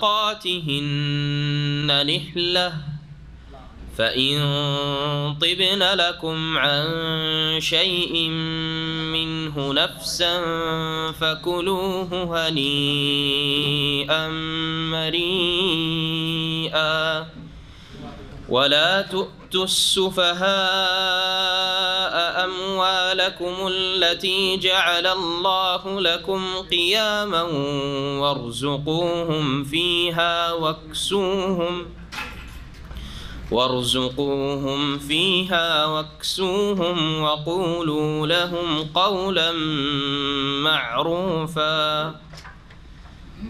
قاتهن نحلة فإن طبن لكم عن شيء منه نفسا فكلوه هنيئا مريئا ولا تؤتوا السفهاء أموالكم التي جعل الله لكم قياما وارزقوهم فيها واكسوهم وقولوا لهم قولا معروفا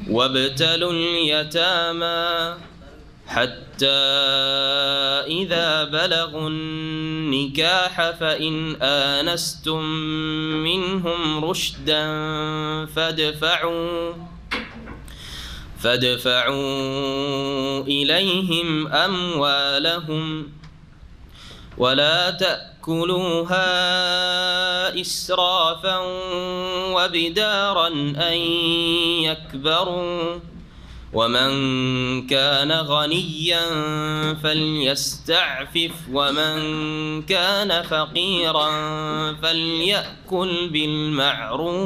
وابتلوا اليتامى حتى إذا بلغوا النكاح فإن آنستم منهم رشدا فادفعوا إليهم أموالهم ولا تأكلوها إسرافا وبدارا أن يكبروا ومن كان غنيا فليستعفف ومن كان فقيرا فليأكل بالمعروف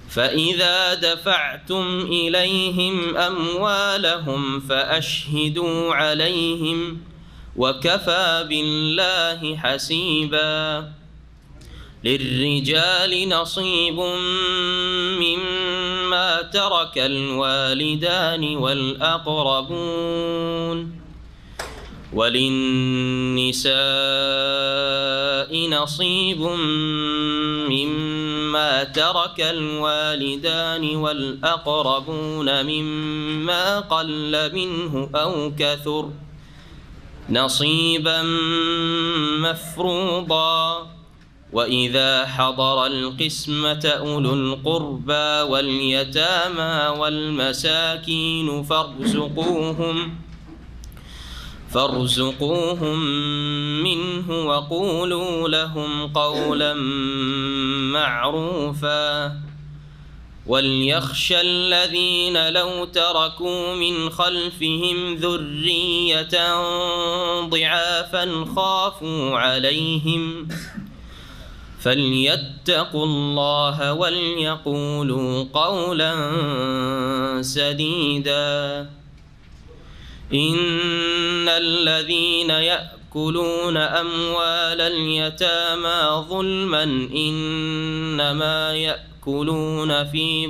فإذا دفعتم إليهم أموالهم فأشهدوا عليهم وكفى بالله حسيبا للرجال نصيب مما ترك الوالدان والأقربون وللنساء نصيب مما ترك الوالدان والأقربون مما قل منه أو كثر نصيبا مفروضا وإذا حضر القسمة أولو القربى واليتامى والمساكين فارزقوهم منه وقولوا لهم قولا معروفا وليخشى الذين لو تركوا من خلفهم ذرية ضعافا خافوا عليهم فليتقوا الله وليقولوا قولا سديدا إن الذين يأكلون أموال اليتامى ظلما إنما يأكلون في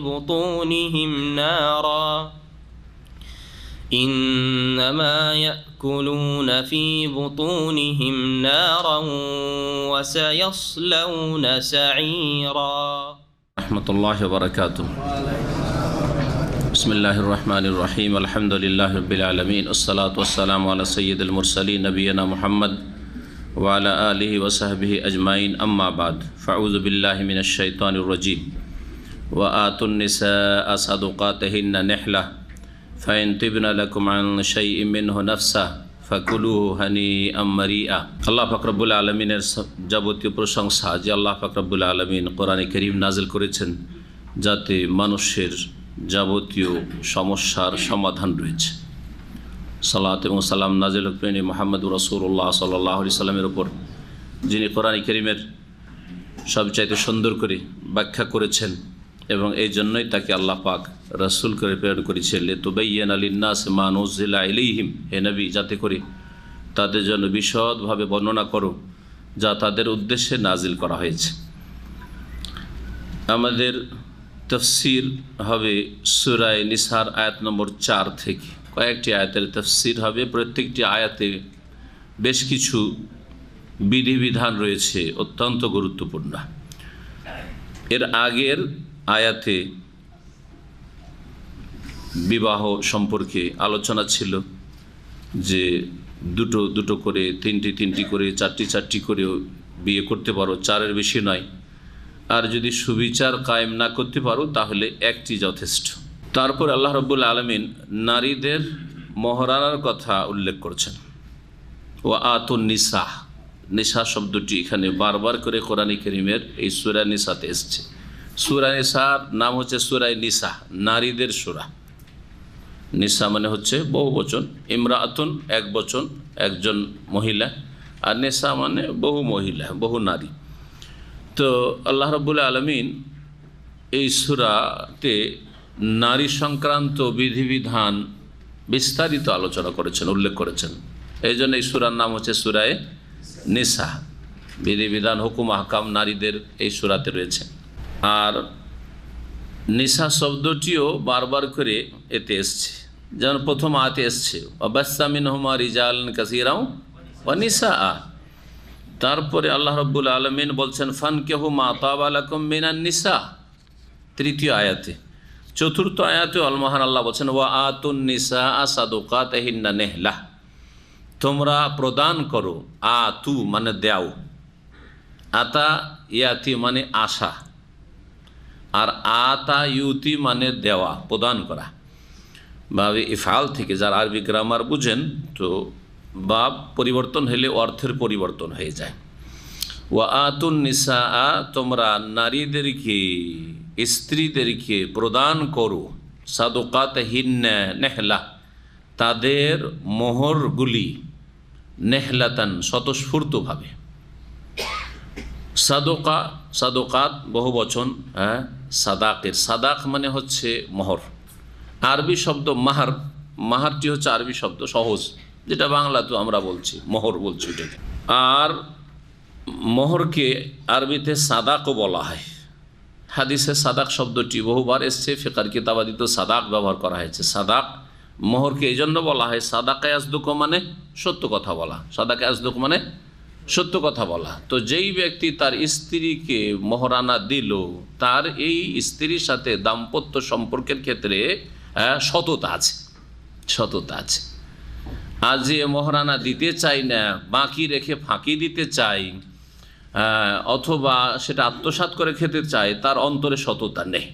بطونهم نارا وسيصلون سعيرا رحمة الله وبركاته بسم الله الرحمن الرحيم الحمد لله رب العالمين الصلاة والسلام على سيد المرسلين نبينا محمد وعلى آله وصحبه أجمعين أما بعد فأعوذ بالله من الشيطان الرجيم وآتوا النساء صدقاتهن نحلة فإن طبن لكم عن شيء منه نفسا ফাকুলুহু হানিআম মারিআ। আল্লাহ পাক রব্বুল আলামিনের যাবতীয় প্রশংসা যে আল্লাহ পাক রব্বুল আলামিন কোরআনে কারীম নাজিল করেছেন যাতে মানুষের যাবতীয় সমস্যার সমাধান রয়েছে। সালাত এবং সালাম নাজিল হোক মুহাম্মদুর রাসূলুল্লাহ সাল্লাল্লাহু আলাইহি সাল্লামের উপর, যিনি কোরআনে কারীমের সবচাইতে সুন্দর করে ব্যাখ্যা করেছেন এবং এই জন্যই তাকে আল্লাহ পাক রাসূল করে প্রেরণ করেছেন লিতুবাইয়িনা লিন-নাস মা নুযিলা ইলাইহিম, হে নবী যাতে করে তাদের জন্য বিশদভাবে বর্ণনা করো যা তাদের উদ্দেশ্যে নাজিল করা হয়েছে। আমাদের তাফসীর হবে সূরা নিসার আয়াত নম্বর 4 থেকে। কয়েকটি আয়াতের তাফসীর হবে, প্রত্যেকটি আয়াতে বেশ কিছু বিধিবিধান রয়েছে অত্যন্ত গুরুত্বপূর্ণ। এর আগের আয়াতে বিবাহ সম্পর্কে আলোচনা ছিল যে দুটো দুটো করে, তিনটি তিনটি করে, চারটি চারটি করেও বিয়ে করতে পারো, চারের বেশি নয়। আর যদি সুবিচার কায়েম না করতে পারো তাহলে একটি যথেষ্ট। তারপর আল্লাহ রাব্বুল আলামিন নারীদের মহরানার কথা উল্লেখ করছেন। ও আতুন নিসা, নিসা শব্দটি এখানে বারবার করে কোরআনে কারীমের এই সূরা নিসাতে এসেছে। সূরা নিসার নাম হচ্ছে সূরা নিসা, নারীদের সূরা। নিসা মানে হচ্ছে বহু বচন, ইমরাআতুন এক বচন, একজন মহিলা, আর নিসা মানে বহু মহিলা, বহু নারী। তো আল্লাহ রাব্বুল আলামিন এই সূরাতে নারী সংক্রান্ত বিধিবিধান বিস্তারিত আলোচনা করেছেন, উল্লেখ করেছেন। এই জন্য এই সূরার নাম হচ্ছে সূরায়ে নিসা। বিধিবিধান, হুকুম, আহকাম নারীদের এই সূরাতে রয়েছে। আর নিসা শব্দটিও বারবার করে এতে এসছে, যেমন প্রথম আয়াতে এসছে ওয়াবাসসা মিনহুমা রিজালান কাসীরাও ওয়া নিসাআ। তারপরে আল্লাহ রাব্বুল আলামিন বলছেন ফানকিহু মা তাবা লাকুম মিনান নিসা, তৃতীয় আয়াতে। চতুর্থ আয়াতে মহান আল্লাহ বলছেন ওয়া আতুন নিসাআ সাদুকাতিহিন্না নিহলা, তোমরা প্রদান করো। আতু মানে দাও, আতা ইয়াতি মানে আশা, আর আতা ইউতি মানে দেওয়া, প্রদান করা। বাবে ইফআল থেকে যারা আরবি গ্রামার বুঝেন তো বাব পরিবর্তন হলে অর্থের পরিবর্তন হয়ে যায়। ওয়া আতুন নিসাআ, তোমরা নারীদেরকে, স্ত্রীদেরকে প্রদান করো। সাদুকাতিহিন্না নিহলা, তাদের মোহরগুলি, নেহলাতান স্বতঃস্ফূর্তভাবে। সাদকা, সাদকাত বহু বচন, সাদাকের, সাদাক মানে হচ্ছে মোহর। আরবি শব্দ মাহার, মাহারটি হচ্ছে আরবি শব্দ সহজ, যেটা বাংলা তো আমরা বলছি মোহর বলছি এটাকে। আর মোহরকে আরবিতে সাদাকও বলা হয়। হাদিসে সাদাক শব্দটি বহুবার এসছে, ফিকার কিতাবাদিতে সাদাক ব্যবহার করা হয়েছে। সাদাক মোহরকে এই জন্য বলা হয়, সাদাকা ইয়াসদুক মানে সত্য কথা বলা, সাদাকা ইয়াসদুক মানে সত্য কথা বলা। তো যেই ব্যক্তি তার স্ত্রীকে মোহরানা দিল, তার এই স্ত্রীর সাথে দাম্পত্য সম্পর্কের ক্ষেত্রে সততা আছে, সততা আছে। আর যে মোহরানা দিতে চাই না, বাকি রেখে ফাঁকি দিতে চাই, অথবা সেটা আত্মসাৎ করে খেতে চায়, তার অন্তরে সততা নেই।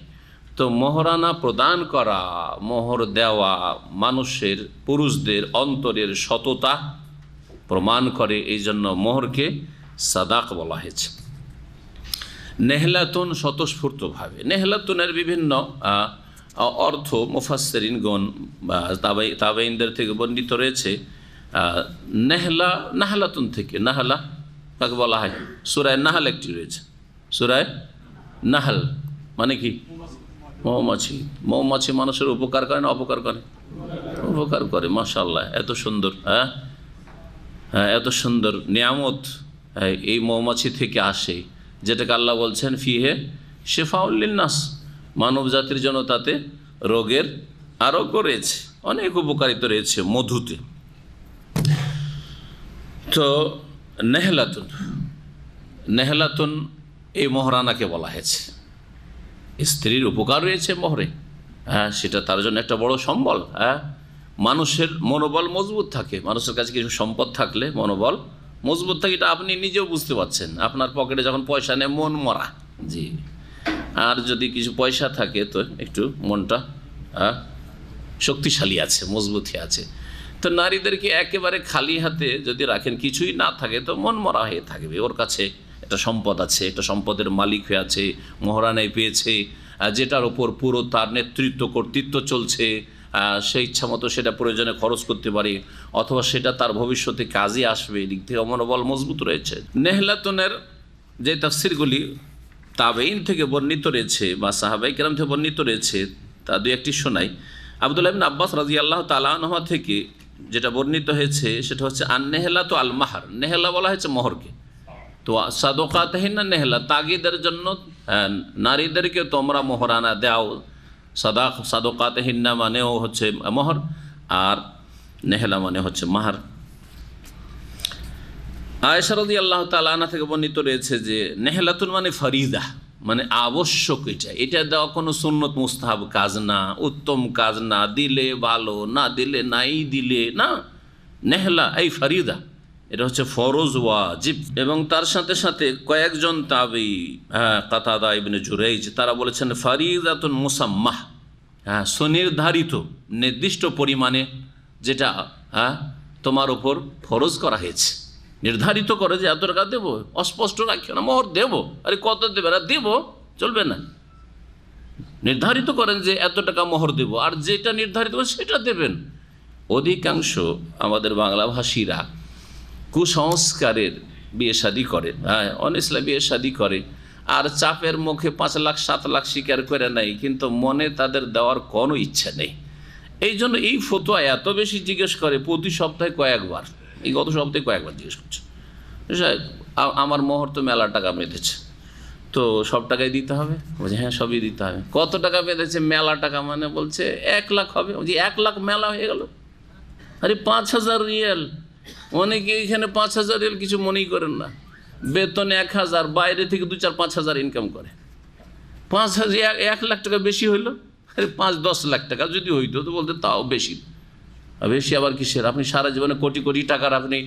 তো মোহরানা প্রদান করা, মোহর দেওয়া মানুষের, পুরুষদের অন্তরের সততা প্রমাণ করে, এই জন্য মোহরকে সাদাক বলা হয়েছে। নেহলাতুন স্বতঃস্ফূর্তভাবে, নেহলাতুনের বিভিন্ন অর্থ মুফাসসিরিনগণ বা তাবেঈনদের থেকে বর্ণিত রয়েছে। নেহলা, নাহলাতুন থেকে, নাহলা কাকে বলা হয়? সূরায়ে নাহল একটি রয়েছে, সূরায়ে নাহল মানে কি? মৌমাছি। মৌমাছি মানুষের উপকার করে না অপকার করে? উপকার করে। মাশাআল্লাহ, এত সুন্দর, হ্যাঁ, এত সুন্দর নিয়ামত এই মৌমাছি থেকে আসে, যেটাকে আল্লাহ বলছেন ফিহে শিফাউল লিন্নাস, মানব জাতির জন্য তাতে রোগের আরোগ্য রয়েছে, অনেক উপকারিতা রয়েছে মধুতে। তো নেহলাতুন, নেহলাতুন এই মোহরানাকে বলা হয়েছে। স্ত্রীর উপকার রয়েছে মোহরে, হ্যাঁ, সেটা তার জন্য একটা বড় সম্বল। হ্যাঁ, মানুষের মনোবল মজবুত থাকে, মানুষের কাছে কিছু সম্পদ থাকলে মনোবল মজবুত থাকে, এটা আপনি নিজেও বুঝতে পারছেন। আপনার পকেটে যখন পয়সা নেই মন মরা, জি, আর যদি কিছু পয়সা থাকে তো একটু মনটা শক্তিশালী আছে, মজবুত আছে। তো নারীদেরকে একেবারে খালি হাতে যদি রাখেন, কিছুই না থাকে, তো মন মরা হয়ে থাকবে। ওর কাছে একটা সম্পদ আছে, একটা সম্পদের মালিক হয়ে আছে, মোহরানায় পেয়েছে, যেটার ওপর পুরো তার নেতৃত্ব, কর্তৃত্ব চলছে, সেই ইচ্ছা মতো সেটা প্রয়োজনে খরচ করতে পারে, অথবা সেটা তার ভবিষ্যতে কাজে আসবে, এদিক থেকে মনোবল মজবুত রয়েছে। নেহলাতুনের যে তাফসিরগুলি তাবেঈন থেকে বর্ণিত রয়েছে বা সাহাবায়ে কেরাম থেকে বর্ণিত রয়েছে, তা দুই একটি শোনাই। আব্দুল্লাহ ইবনে আব্বাস রাদিয়াল্লাহু তাআলা আনহু থেকে যেটা বর্ণিত হয়েছে সেটা হচ্ছে আন-নেহলাতু আল মাহর, নেহলা বলা হয়েছে মোহরকে। তো সাদকাতিহিন্না নেহলা, তাগিদের জন্য নারীদেরকে তোমরা মোহরানা দাও। সাদকাতিহিন্না মানেও হচ্ছে মোহর, আর নেহলা মানে হচ্ছে মাহর। আয়েশা রাদিয়াল্লাহু তাআলা আনহা থেকে বর্ণিত রয়েছে যে নেহলাতুন মানে ফরিদা, মানে আবশ্যক। এটা দেওয়া কোনো সুন্নত মুস্তাহাব কাজ না, উত্তম কাজ না, দিলে ভালো, না দিলে নাই দিলে না। নেহলা এই ফরিদা, এটা হচ্ছে ফরজ ওয়াজিব। এবং তার সাথে সাথে কয়েকজন তাবেঈ, কাতাদা ইবনে জুরাইজ, তারা বলেছেন ফরিদাতুন মুসাম্মাহ, সুনির্ধারিত, নির্দিষ্ট পরিমাণে যেটা তোমার উপর ফরজ করা হয়েছে, নির্ধারিত করে যে এত টাকা দেবো, অস্পষ্ট রাখিও না, মোহর দেবো, আরে কত দেবে, আর দেবো, চলবে না, নির্ধারিত করেন যে এত টাকা মোহর দেব, আর যেটা নির্ধারিত করেন সেটা দেবেন। অধিকাংশ আমাদের বাংলাভাষীরা কুসংস্কারের বিয়ে শাদী করে, হ্যাঁ, অনিসলামী বিয়ে শাদী করে, আর চাপের মুখে 5 লাখ 7 লাখ স্বীকার করে নেয়, কিন্তু মনে তাদের দেওয়ার কোনো ইচ্ছা নেই। এই জন্য এই ফতোয়া এত বেশি জিজ্ঞেস করে, প্রতি সপ্তাহে কয়েকবার, এই গত সপ্তাহে কয়েকবার জিজ্ঞেস করছে, আমার মোহর তো মেলা টাকা বেঁধেছে, তো সব টাকাই দিতে হবে? বলছে হ্যাঁ, সবই দিতে হবে। কত টাকা বেঁধেছে? মেলা টাকা, মানে বলছে 1 লাখ হবে। বলছি 1 লাখ মেলা হয়ে গেল? আরে 5,000 রিয়াল। অনেকে এখানে 5,000 রিয়াল কিছু মনেই করেন না, বেতন 1,000, বাইরে থেকে 2-4-5 হাজার ইনকাম করে। 5,000, 1 লাখ টাকা বেশি হইলো? আরে 5-10 লাখ টাকা যদি হইতো তো বলতে তাও বেশি। বেশি আবার কিসের? আপনি সারা জীবনে কোটি কোটি টাকার আপনি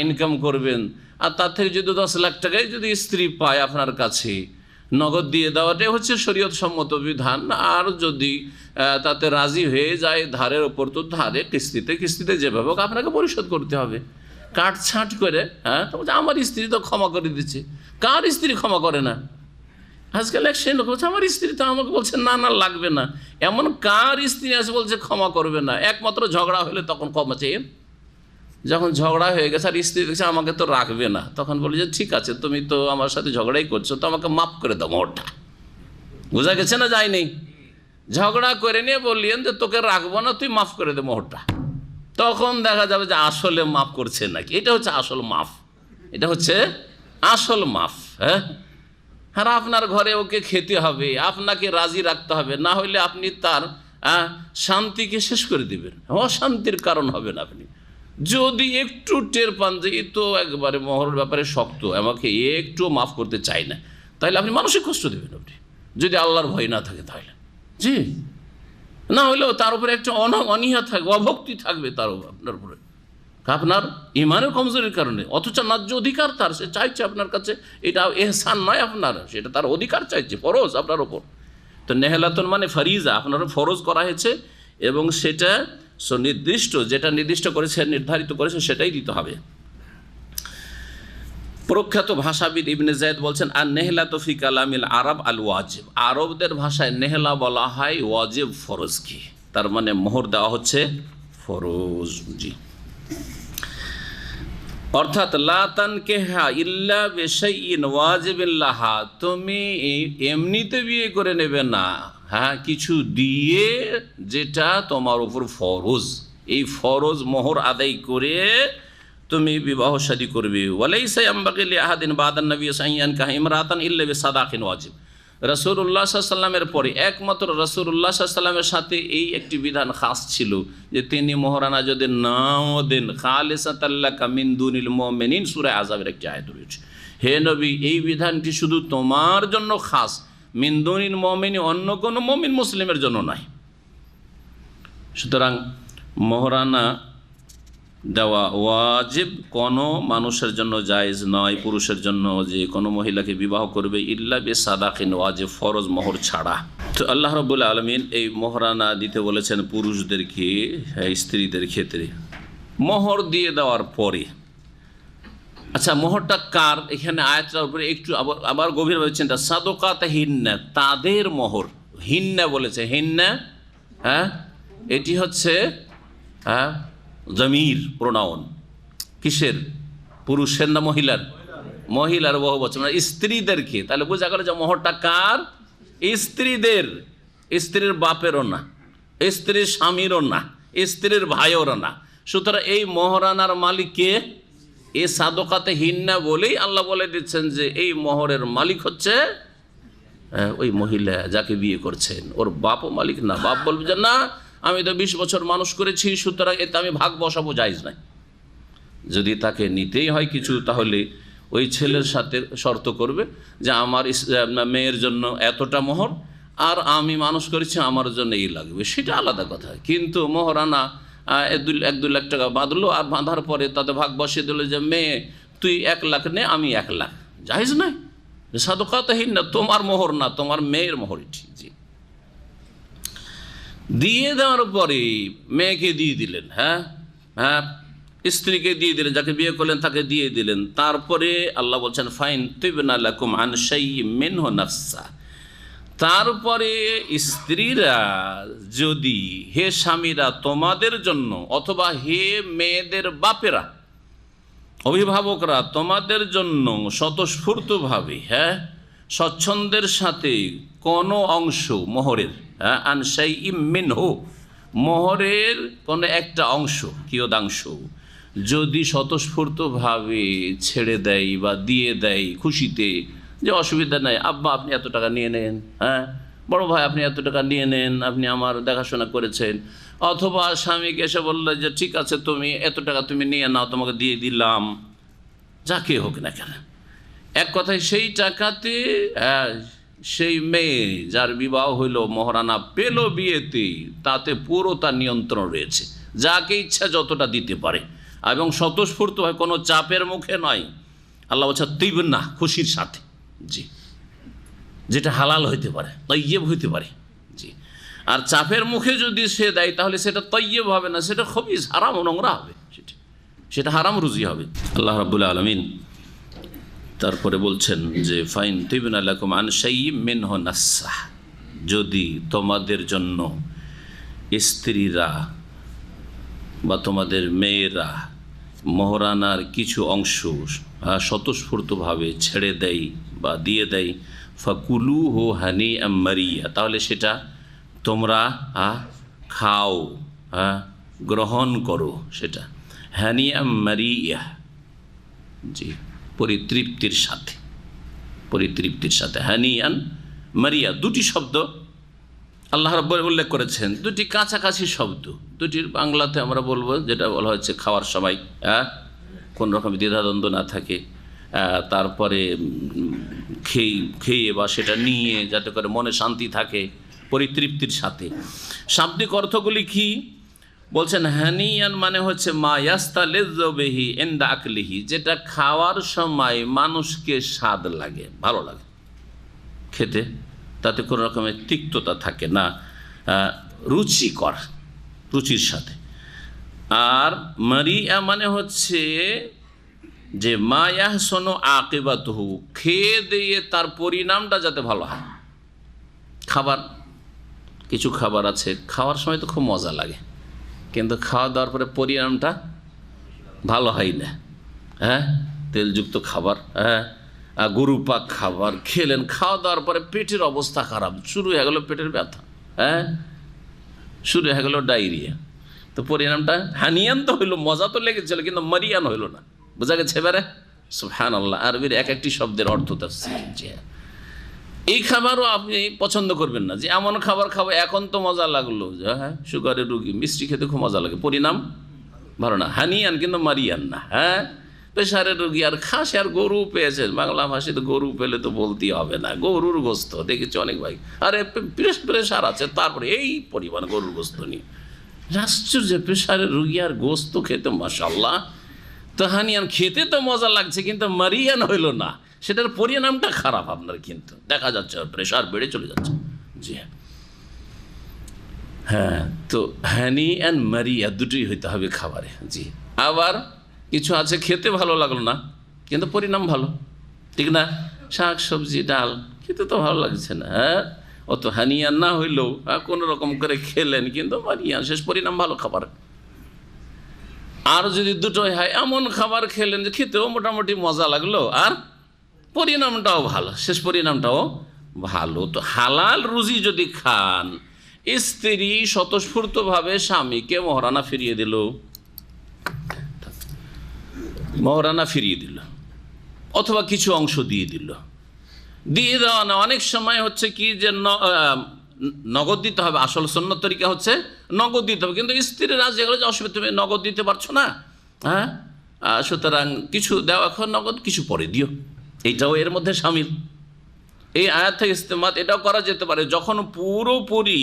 ইনকাম করবেন, আর তার থেকে যদি 10 লাখ টাকায় যদি স্ত্রী পায় আপনার কাছে, নগদ দিয়ে দেওয়াটাই হচ্ছে শরীয়ত সম্মত বিধান। আর যদি তাতে রাজি হয়ে যায় ধারের ওপর, তো ধারে কিস্তিতে যেভাবে হোক আপনাকে পরিশোধ করতে হবে। কাটছাঁট করে, হ্যাঁ, তো আমার স্ত্রী তো ক্ষমা করে দিচ্ছে। কার স্ত্রী ক্ষমা করে না? আজকাল এক লোক বলছে আমার স্ত্রী তো আমাকে বলছে না না লাগবে না। এমন কার স্ত্রী আছে বলছে ক্ষমা করবে না? একমাত্র ঝগড়া হলে তখন ক্ষমা চেয়ে, যখন ঝগড়া হয়ে গেছে আর স্ত্রী দেখছে আমাকে তো রাখবে না, তখন বলে যে ঠিক আছে, তুমি তো আমার সাথে ঝগড়াই করছো, তো আমাকে মাফ করে দাও মোহরটা। বোঝা গেছে না? যায়নি? ঝগড়া করে নিয়ে বললেন যে তোকে রাখবো না, তুই মাফ করে দে মোহরটা। তখন দেখা যাবে যে আসলে মাফ করছে নাকি। এটা হচ্ছে আসল মাফ, এটা হচ্ছে আসল মাফ। হ্যাঁ, আর আপনার ঘরে ওকে খেতে হবে, আপনাকে রাজি রাখতে হবে, না হলে আপনি তার শান্তিকে শেষ করে দিবেন, অশান্তির কারণ হবেন আপনি। যদি একটু টের পান যে এ তো একবারে মোহরের ব্যাপারে শক্ত, আমাকে একটু মাফ করতে চাই না, তাহলে আপনি মানসিক কষ্ট দেবেন আপনি, যদি আল্লাহর ভয় না থাকে তাহলে। জি, না হলেও তার উপরে একটা অনীহা থাকবে, অভক্তি থাকবে তার আপনার উপরে, আপনার ইমানের কমজোরির কারণে। অথচ ন্যায্য অধিকার তার, সে চাইছে আপনার কাছে, এটা এহসান নয় আপনার, সেটা তার অধিকার চাইছে, ফরজ আপনার ওপর। তো নেহলাতন মানে ফরিজা, আপনার ফরজ করা হয়েছে, এবং সেটা সুনির্দিষ্ট, যেটা নির্দিষ্ট করেছে, নির্ধারিত করেছে, সেটাই দিতে হবে। প্রখ্যাত ভাষাবিদ ইবনে যায়েদ বলছেন, আর নেহলা তো ফি কালামিল আরব আল ওয়াজিব, আরবদের ভাষায় নেহলা বলা হয় ওয়াজিব, ফরজ কি, তার মানে মোহর দেওয়া হচ্ছে ফরজ। জি, অর্থাৎ লা তানকিহা ইল্লা বিশাইইন ওয়াজিবিন লাহা, তুমি এমনিতে বিয়ে করে নেবে না, হ্যাঁ, কিছু দিয়ে, যেটা তোমার উপর ফরজ। এই ফরজ মোহর আদায় করে তুমি বিবাহ শাদী করবে। ওয়ালাইসা ইয়ামবাগি লিআহাদিন বাদান নবী সাইয়ান কাহা ইমরাতান ইল্লা বিসাদাকিন ওয়াজিব, রাসূলুল্লাহ সাল্লাল্লাহু আলাইহি ওয়াসাল্লামের পরে একমাত্র রাসূলুল্লাহ সাল্লাল্লাহু আলাইহি ওয়াসাল্লামের সাথে এই একটি বিধান খাস ছিল যে তিনি মোহরানা যদি নাও দেন, খালিসাতাল লাকা মিন দুনিল মুমিনিন, সূরা আযাবের একটি আয়াত রয়েছে, হে নবী এই বিধানটি শুধু তোমার জন্য খাস, মিন দুনিল মুমিনিন, অন্য কোনো মুমিন মুসলিমের জন্য নয়। সুতরাং মোহরানা দেওয়া ওয়াজিব, কোনো মানুষের জন্য জায়েজ নয়, পুরুষের জন্য যে কোনো মহিলাকে বিবাহ করবে, ইল্লা বিসাদাকিন ওয়াজিব, ফরজ মোহর ছাড়া। তো আল্লাহ রাব্বুল আলামিন এই মোহরানা দিতে বলেছেন পুরুষদেরকে, স্ত্রীদের ক্ষেত্রে। মোহর দিয়ে দেওয়ার পরে, আচ্ছা মোহরটা কার, এখানে আয়াতটার উপরে একটু আবার গভীরভাবে চিন্তা। সাদকাত হিন্না, তাদের মোহর, হিন্না বলেছে, হিন্না, হ্যাঁ, এটি হচ্ছে হ্যাঁ জমির প্রোনাউন, কিসের, পুরুষের না মহিলার? মহিলার বহু বচন, মানে স্ত্রীদেরকে। তাহলে বোঝা গেল যে মোহরটা কার? স্ত্রীদের, স্ত্রীর বাপেরও না, স্ত্রীর স্বামীরও না, স্ত্রীর ভাইয়েরও না। সুতরাং এই মোহরানার মালিক কে? এ সাদকাতে হিন্না বলেই আল্লাহ বলে দিচ্ছেন যে এই মোহরের মালিক হচ্ছে ওই মহিলা যাকে বিয়ে করছেন, ওর বাপও মালিক না। বাপ বলবে যে না, আমি তো 20 বছর মানুষ করেছি, সুতরাং এতে আমি ভাগ বসাবো, জায়েজ নাই। যদি তাকে নিতেই হয় কিছু, তাহলে ওই ছেলের সাথে শর্ত করবে যে আমার মেয়ের জন্য এতটা মোহর, আর আমি মানুষ করেছি আমার জন্য এই লাগবে, সেটা আলাদা কথা। কিন্তু মোহরানা 1-2 লাখ টাকা বাঁধলো, আর বাঁধার পরে তাতে ভাগ বসিয়ে দিল যে মেয়ে তুই 1 লাখ নে, আমি 1 লাখ, জায়েজ নাই। সাদকাতহীন না, তোমার মোহর না, তোমার মেয়ের মোহর। ঠিক, জি। দিয়ে দেওয়ার পরে মেয়েকে দিয়ে দিলেন, হ্যাঁ হ্যাঁ, স্ত্রীকে দিয়ে দিলেন, যাকে বিয়ে করলেন তাকে দিয়ে দিলেন। তারপরে আল্লাহ বলছেন ফাইন তিবনা লাকুম আন শাইইম মিনহু নাফসা, তারপরে স্ত্রীরা যদি, হে স্বামীরা তোমাদের জন্য, অথবা হে মেয়েদের বাপেরা, অভিভাবকরা তোমাদের জন্য স্বতঃস্ফূর্তভাবে, স্বচ্ছন্দের সাথে কোনো অংশ মোহরের, আনসাই মিনহু, মোহরের কোনো একটা অংশ, কিয়দাংশ যদি স্বতঃস্ফূর্তভাবে ছেড়ে দেয় বা দিয়ে দেয় খুশিতে, যে অসুবিধা নাই আব্বা আপনি এত টাকা নিয়ে নেন, বড় ভাই আপনি এত টাকা নিয়ে নেন, আপনি আমার দেখাশোনা করেছেন, অথবা স্বামীকে এসে বললো যে ঠিক আছে তুমি এত টাকা তুমি নিয়ে নাও, তোমাকে দিয়ে দিলাম, যাকে হোক না কেন, এক কথায় সেই টাকাতে সেই মেয়ে যার বিবাহ হইল, মহারানা পেল বিয়েতে, তাতে পুরো তার নিয়ন্ত্রণ রয়েছে, যাকে ইচ্ছা যতটা দিতে পারে, এবং স্বতঃস্ফূর্ত হয়, কোনো চাপের মুখে নয়। আল্লাহ বলছে তৈব না, খুশির সাথে, জি, যেটা হালাল হইতে পারে, তৈয়ব হইতে পারে, জি। আর চাপের মুখে যদি সে দেয় তাহলে সেটা তৈয়ব হবে না, সেটা খবিস, হারাম, নোংরা হবে, সেটা হারাম রুজি হবে। আল্লাহ রাব্বুল আলামিন তারপরে বলছেন যে ফাইন তিবনা লাকুম আন শাইইম মিনহু নাসসাহ, যদি তোমাদের জন্য স্ত্রীরা বা তোমাদের মেয়েরা মহারানার কিছু অংশ স্বতঃস্ফূর্তভাবে ছেড়ে দেয় বা দিয়ে দেয়, ফাকুলু হো হানি মারিয়া, তাহলে সেটা তোমরা খাও, গ্রহণ করো, সেটা হানি মারিয়া, জি, পরিতৃপ্তির সাথে, পরিতৃপ্তির সাথে। হানিয়ান মারিয়া দুটি শব্দ আল্লাহ রাব্বুল উল্লেখ করেছেন, দুটি কাছাকাছি শব্দ, দুটির বাংলাতে আমরা বলবো যেটা বলা হচ্ছে খাওয়ার সময় কোন রকম দ্বিধাদ্বন্দ্ব না থাকে, তারপরে খেয়ে বা সেটা নিয়ে যাতে করে মনে শান্তি থাকে, পরিতৃপ্তির সাথে। শাব্দিক অর্থগুলি কি বলছেন? হানিয়ান মানে হচ্ছে মা ইয়াস্তালিযু বিহি ইনদা আকলিহি, যেটা খাওয়ার সময় মানুষকে স্বাদ লাগে, ভালো লাগে খেতে, তাতে কোনো রকমের তিক্ততা থাকে না, রুচিকর, রুচির সাথে। আর মারিয়া মানে হচ্ছে যে মা ইয়াহসুনু আকিবাতুহু, খেয়ে দিয়ে তার পরিণামটা যাতে ভালো হয়। খাবার, কিছু খাবার আছে খাওয়ার সময় তো খুব মজা লাগে, কিন্তু খাওয়া দাওয়ার পরে পরিণামটা ভালো হয় না, তেলযুক্ত খাবার, গরু পাক খাবার খেলেন, খাওয়া দাওয়ার পরে পেটের অবস্থা খারাপ, শুরু হয়ে গেল পেটের ব্যথা, শুরু হয়ে গেল ডায়রিয়া, তো পরিণামটা হানিয়ান তো হইলো, মজা তো লেগেছিল, কিন্তু মারিয়ান হইল না। বোঝা গেছে এবারে? সুবহানাল্লাহ। আরবির এক একটি শব্দের অর্থ তাফসীর। এই খাবারও আপনি পছন্দ করবেন না যে এমন খাবার খাবো, এখন তো মজা লাগলো, সুগারের রুগী মিষ্টি খেতে খুব মজা লাগে, পরিণাম ভালো না, হানিয়ান কিন্তু মারিয়ান না। প্রেশারের রুগী আর খাসি আর গরু পেয়েছেন, বাংলা ভাষায় তো গরু পেলে তো বলতেই হবে না, গরুর গোস্ত দেখেছি অনেক ভাই, আরে প্রেশার আছে তারপরে এই পরিমাণ গরুর গোস্ত নিয়ে, আশ্চর্য, প্রেশারের রুগী আর গোস্ত খেতে মাশাআল্লাহ, তো হানিয়ান খেতে তো মজা লাগছে কিন্তু মারিয়ান হইল না, সেটার পরিণামটা খারাপ আপনার, কিন্তু দেখা যাচ্ছে প্রেশার বেড়ে চলে যাচ্ছে। জি হ্যাঁ, তো হানি অ্যান্ড মারিয়া দুটোই হইতে হবে খাবারে। জি, আবার কিছু আছে খেতে ভালো লাগলো না কিন্তু পরিণাম ভালো, ঠিক না? শাক সবজি ডাল খেতে তো ভালো লাগছে না, অত হানিয়ান না হইলেও কোনো রকম করে খেলেন, কিন্তু মারিয়ান, শেষ পরিণাম ভালো খাবার। আর যদি দুটোই হয়, এমন খাবার খেলেন যে খেতেও মোটামুটি মজা লাগলো আর পরিণামটাও ভালো, শেষ পরিণামটাও ভালো। তো হালাল রুজি যদি খান, স্ত্রী স্বতঃস্ফূর্তভাবে স্বামীকে মহারানা ফিরিয়ে দিল, মহারানা ফিরিয়ে দিল, অথবা কিছু অংশ দিয়ে দিল, দিয়ে দেওয়া না, অনেক সময় হচ্ছে কি যে নগদ দিতে হবে, আসল সুন্নত তরিকা হচ্ছে নগদ দিতে হবে, কিন্তু স্ত্রীর রাজি হলো যে অসুবিধা, তুমি নগদ দিতে পারছো না, সুতরাং কিছু দেওয়া এখন নগদ, কিছু পরে দিও, এইটাও এর মধ্যে শামিল। এই আয়াত থেকে ইস্তেমাত এটাও করা যেতে পারে, যখন পুরোপুরি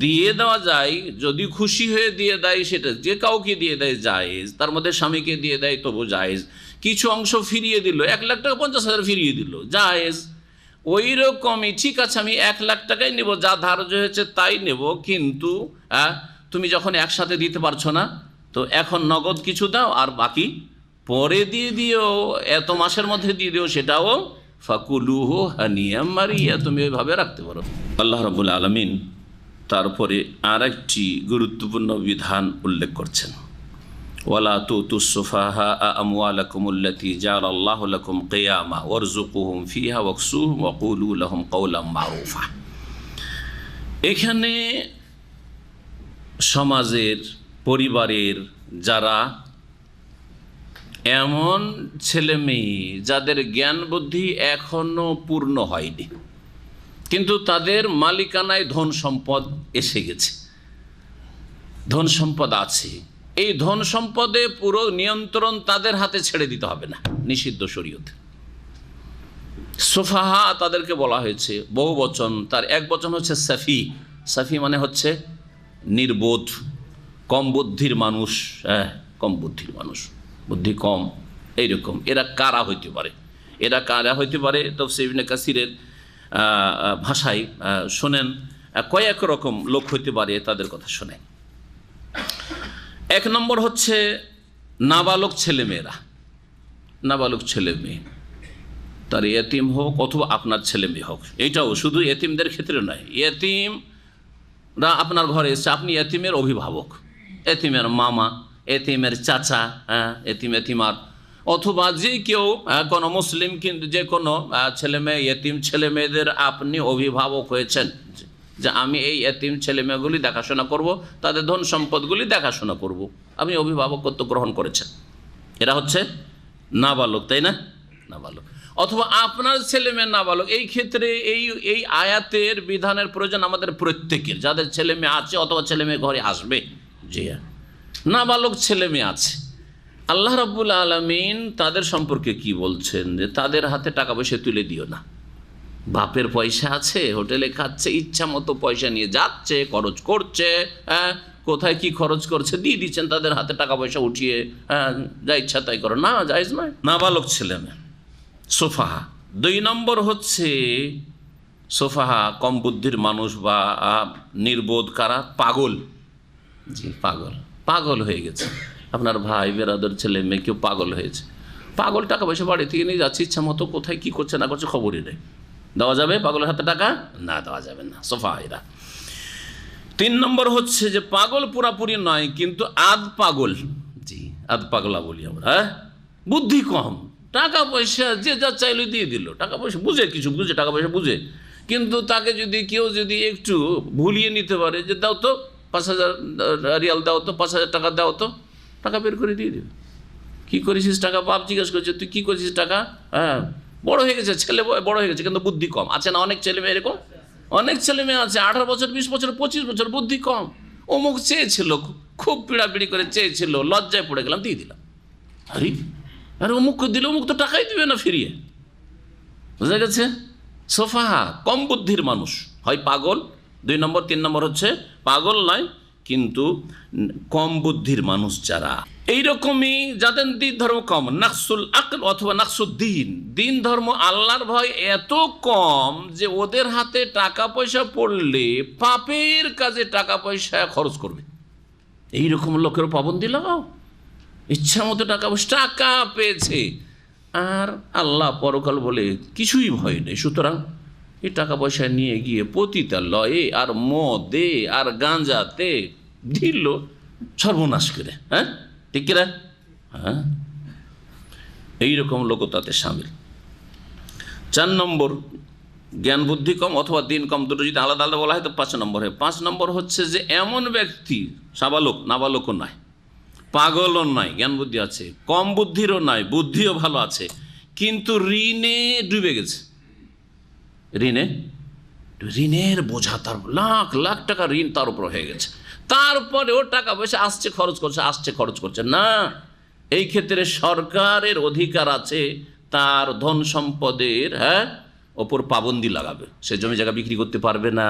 দিয়ে দেওয়া যায়, যদি খুশি হয়ে দিয়ে দেয়, সেটা যে কাউকে দিয়ে দেয় জায়েজ, তার মধ্যে স্বামীকে দিয়ে দেয় তবু জায়েজ, কিছু অংশ ফিরিয়ে দিল, 1 লাখ টাকা 50,000 ফিরিয়ে দিল, জায়েজ। ওই রকমই ঠিক আছে, আমি 1 লাখ টাকাই নেব, যা ধার্য হয়েছে তাই নেব, কিন্তু তুমি যখন একসাথে দিতে পারছো না, তো এখন নগদ কিছু দাও আর বাকি পরে দিয়ে দিও, এত মাসের মধ্যে দিয়ে দিও, সেটাও ফাকুলুহু হানিয়াম মারিয়া, তুমি ওইভাবে রাখতে পারো। আল্লাহ রাব্বুল আলামিন তারপরে আর একটি গুরুত্বপূর্ণ বিধান উল্লেখ করছেন, ওয়ালা তুতুস সুফাহা আমওয়ালাকুমুল্লাতী জাআলাল্লাহু লাকুম কিয়ামা ওয়ারযুকুহুম ফিহা ওয়াকসুহুম ওয়াকুলু লাহুম কাওলাম মারুফা। এখানে সমাজের, পরিবারের যারা এমন ছেলে মেয়ে যাদের জ্ঞান বুদ্ধি এখনো পূর্ণ হয়নি, কিন্তু তাদের মালিকানায় ধন সম্পদ এসে গেছে, ধন সম্পদ আছে, এই ধন সম্পদে পুরো নিয়ন্ত্রণ তাদের হাতে ছেড়ে দিতে হবে না, নিষিদ্ধ শরীয়তে। সুফাহা তাদেরকে বলা হয়েছে, বহু বচন, তার এক বচন হচ্ছে সাফি। সাফি মানে হচ্ছে নির্বোধ, কম বুদ্ধির মানুষ। কম বুদ্ধির মানুষ, বুদ্ধি কম, এইরকম। এরা কারা হইতে পারে? এরা কারা হইতে পারে? তাফসীর ইবনে কাসিরের ভাষায় শোনেন, কয়েক রকম লোক হইতে পারে, তাদের কথা শোনেন। এক নম্বর হচ্ছে নাবালক ছেলেমেয়েরা। নাবালক ছেলে মেয়ে, তার এতিম হোক অথবা আপনার ছেলে মেয়ে হোক, এইটাও শুধু এতিমদের ক্ষেত্রে নয়। এতিমরা আপনার ঘরে এসে, আপনি এতিমের অভিভাবক, এতিমের মামা, এতিমের চাচা, এতিমার, অথবা যে কেউ কোনো মুসলিম, কিন্তু যে কোনো ছেলে মেয়ে, এতিম ছেলে মেয়েদের আপনি অভিভাবক হয়েছেন, যে আমি এই এতিম ছেলে মেয়েগুলি দেখাশোনা করব, তাদের ধন সম্পদগুলি দেখাশোনা করব, আপনি অভিভাবকত্ব গ্রহণ করেছেন। এরা হচ্ছে নাবালক, তাই না? নাবালক। অথবা আপনার ছেলে মেয়ে নাবালক। এই ক্ষেত্রে এই আয়াতের বিধানের প্রয়োজন আমাদের প্রত্যেকের, যাদের ছেলে মেয়ে আছে অথবা ছেলে মেয়ে ঘরে আসবে। জি হ্যাঁ, নাবালক ছেলে মেয়ে আছে। আল্লাহ রাব্বুল আলামিন তাদের সম্পর্কে কি বলছেন? যে তাদের হাতে টাকা পয়সা তুলে দিও না। বাপের পয়সা আছে, হোটেলে খাচ্ছে, ইচ্ছা মতো পয়সা নিয়ে যাচ্ছে, খরচ করছে, কোথায় কি খরচ করছে দিয়ে দিচ্ছেন তাদের হাতে টাকা পয়সা উঠিয়ে, যা ইচ্ছা তাই করো, না, জায়েজ নয়। নাবালক ছেলে মেয়ে সোফাহা। দুই নম্বর হচ্ছে সোফাহা, কম বুদ্ধির মানুষ বা নির্বোধ। কারা? পাগল। জি, পাগল, পাগল হয়ে গেছে। আপনার ভাই বেরাদর ছেলে মেয়ে কেউ পাগল হয়েছে, পাগল টাকা পয়সা বাড়ি থেকে নিয়ে যাচ্ছে, ইচ্ছা মতো কোথায় কি করছে না করছে খবরই নেই। দেওয়া যাবে পাগলের হাতে টাকা? না, দেওয়া যাবে না। সোফা এরা। তিন নম্বর হচ্ছে যে পাগল পুরাপুরি নয়, কিন্তু আধ পাগল। জি, আধ পাগলা বলি আমরা। বুদ্ধি কম, টাকা পয়সা যে যা চাইলে দিয়ে দিল, টাকা পয়সা বুঝে, কিছু বুঝে, টাকা পয়সা বুঝে, কিন্তু তাকে যদি কেউ যদি একটু ভুলিয়ে নিতে পারে, যে দাও তো 5,000 রিয়াল দাও তো, 5,000 টাকা দাও তো, টাকা বের করে দিয়ে দেবে। কী করেছিস টাকা? বাপ জিজ্ঞেস করছে, তুই কী করেছিস টাকা? বড় হয়ে গেছে, ছেলে বড় হয়ে গেছে, কিন্তু বুদ্ধি কম। আছে না অনেক ছেলে মেয়ে এরকম? অনেক ছেলে মেয়ে আছে 18 বছর, 20 বছর, 25 বছর, বুদ্ধি কম। অমুক চেয়েছিল, খুব পিড়াপিড়ি করে চেয়েছিল, লজ্জায় পড়ে গেলাম, দিয়ে দিলাম। আরে অমুককে দিলে অমুক তো টাকাই দিবে না ফিরিয়ে। বুঝা গেছে? সোফাহা, কম বুদ্ধির মানুষ, হয় পাগল। 2 নম্বর। 3 নম্বর হচ্ছে পাগল নয়, কিন্তু কম বুদ্ধির মানুষ যারা, এইরকমই যাদের দিন ধর্ম কম, নাকসুল আকল অথবা নাকসুদ্দিন, দিন ধর্ম আল্লাহর ভয় এত কম যে ওদের হাতে টাকা পয়সা পড়লে পাপের কাজে টাকা পয়সা খরচ করবে। এইরকম লোকের পাবন্দি লাগাও, ইচ্ছা মতো টাকা পয়সা, টাকা পেয়েছে আর আল্লাহ পরকাল বলে কিছুই ভয় নেই, সুতরাং এই টাকা পয়সা নিয়ে গিয়ে পতিতালয়ে আর মদে আর গাঁজাতে দিল সর্বনাশ করে। হ্যাঁ, ঠিক কিনা? হ্যাঁ, এইরকম লোক তাতে সামিল। 4 নম্বর, জ্ঞান বুদ্ধি কম অথবা দিন কম, দুটো যদি আলাদা আলাদা বলা হয় তো 5 নম্বর হয়। 5 নম্বর হচ্ছে যে এমন ব্যক্তি, সাবালক, নাবালকও নয়, পাগলও নয়, জ্ঞান বুদ্ধি আছে, কম বুদ্ধিরও নয়, বুদ্ধিও ভালো আছে, কিন্তু ঋণে ডুবে গেছে। ঋণের বোঝা, তার লাখ লাখ টাকা ঋণ তার উপর হয়ে গেছে, তারপরেও টাকা পয়সা আসছে খরচ করছে না। এই ক্ষেত্রে সরকারের অধিকার আছে তার ধন সম্পদের ওপর পাবন্দি লাগাবে। সে জমি জায়গা বিক্রি করতে পারবে না,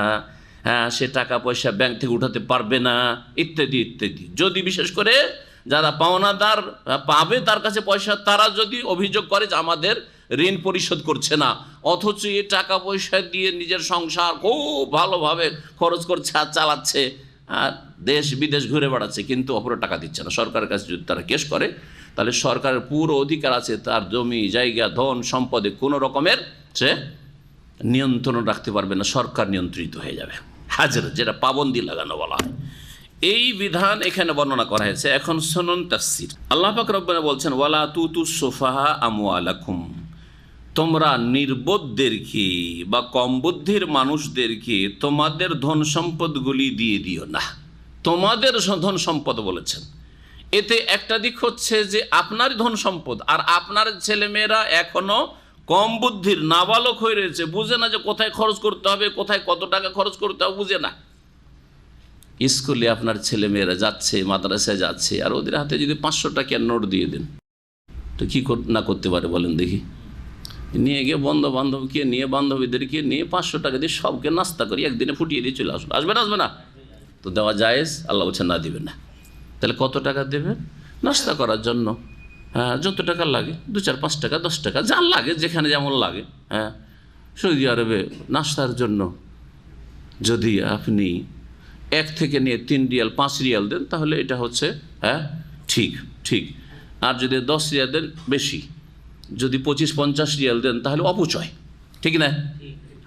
সে টাকা পয়সা ব্যাংক থেকে উঠাতে পারবে না, ইত্যাদি ইত্যাদি। যদি বিশেষ করে যারা পাওনাদার পাবে তার কাছে পয়সা, তারা যদি অভিযোগ করে যে আমাদের ঋণ পরিশোধ করছে না, অথচ এ টাকা পয়সা দিয়ে নিজের সংসার খুব ভালোভাবে খরচ করছে আর চালাচ্ছে, আর দেশ বিদেশ ঘুরে বেড়াচ্ছে, কিন্তু অপরে টাকা দিচ্ছে না, সরকারের কাছে যদি তারা কেস করে, তাহলে সরকারের পুরো অধিকার আছে তার জমি জায়গা ধন সম্পদে কোনো রকমের সে নিয়ন্ত্রণ রাখতে পারবে না, সরকার নিয়ন্ত্রিত হয়ে যাবে। হাজর, যেটা পাবন্দি লাগানো বলা হয়, এই বিধান এখানে বর্ণনা করা হয়েছে। এখন শুনুন তাফসীর। আল্লাহ পাক রব্বানা বলছেন, ওয়ালা তুতুস সুফাহা আমওয়ালাকুম, তোমরা নির্বোধদেরকে বা কম বুদ্ধির মানুষদেরকে তোমাদের ধন সম্পদগুলি দিয়ে দিও না। তোমাদের ধন সম্পদ বলেছেন, এতে একটা দিক হচ্ছে যে আপনার ধন সম্পদ, আর আপনার ছেলেমেয়েরা এখনো কম বুদ্ধির, নাবালক হয়ে রয়েছে, বুঝে না যে কোথায় খরচ করতে হবে, কোথায় কত টাকা খরচ করতে হবে, বুঝে না। স্কুলে আপনার ছেলেমেয়েরা যাচ্ছে, মাদ্রাসায় যাচ্ছে, আর ওদের হাতে যদি 500 টাকার নোট দিয়ে দেন, তো কি না করতে পারে বলেন দেখি? নিয়ে গিয়ে বন্ধু বান্ধবকে নিয়ে, বান্ধবীদেরকে নিয়ে 500 টাকা দিয়ে সবকে নাস্তা করি, একদিনে ফুটিয়ে দিয়ে চলে আসুন। আসবে না? আসবে না? তো দেওয়া জায়েজ? আল্লাহ বলছেন না, দিবেন না। তাহলে কত টাকা দেবেন? নাস্তা করার জন্য হ্যাঁ, যত টাকা লাগে, 2, 4, 5 টাকা, 10 টাকা, যা লাগে, যেখানে যেমন লাগে। হ্যাঁ, সৌদি আরবে নাস্তার জন্য যদি আপনি 1 থেকে নিয়ে 3 রিয়াল, 5 রিয়াল দেন, তাহলে এটা হচ্ছে হ্যাঁ ঠিক। আর যদি 10 রিয়াল দেন বেশি, যদি 25-50 রিয়াল দেন তাহলে অপচয়, ঠিক না?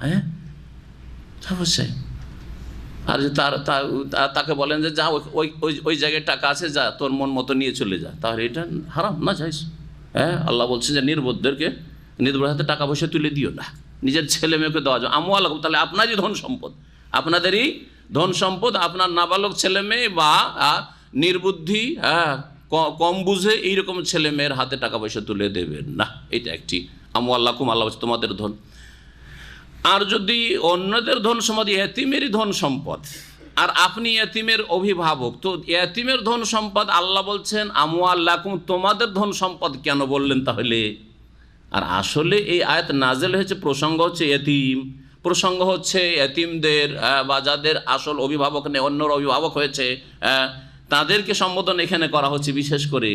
হ্যাঁ, অবশ্যই। আর যে তাকে বলেন যে যা ওই জায়গায় টাকা আছে, যা তোর মন মতো নিয়ে চলে যা, তাহলে এটা হারাম না জায়েজ? হ্যাঁ, আল্লাহ বলছে যে নির্বোধদেরকে, নির্বোধের হাতে টাকা পয়সা তুলে দিও না, নিজের ছেলে মেয়েকে দেওয়া যায়। আমওয়ালাকুম, তাহলে আপনারই ধন সম্পদ, আপনাদেরই ধন সম্পদ, আপনার নাবালক ছেলে মেয়ে বা নির্বুদ্ধি, হ্যাঁ, কম বুঝে এইরকম ছেলে মেয়ের হাতে টাকা পয়সা তুলে দেবেন না। এটা একটি আমওয়ালাকুম, আল্লাহ বলছে তোমাদের ধন। আর যদি অন্যদের ধন সম্পদ, এতিমেরই ধন সম্পদ, আর আপনি এতিমের অভিভাবক, তো এতিমের ধন সম্পদ আল্লাহ বলছেন আমওয়ালাকুম, তোমাদের ধন সম্পদ কেন বললেন তাহলে? আর আসলে এই আয়াত নাজেল হয়েছে, প্রসঙ্গ হচ্ছে এতিম, প্রসঙ্গ হচ্ছে এতিমদের বা যাদের আসল অভিভাবক নেই, অন্যর অভিভাবক হয়েছে, তাদেরকে সম্বোধন এখানে করা হচ্ছে বিশেষ করে।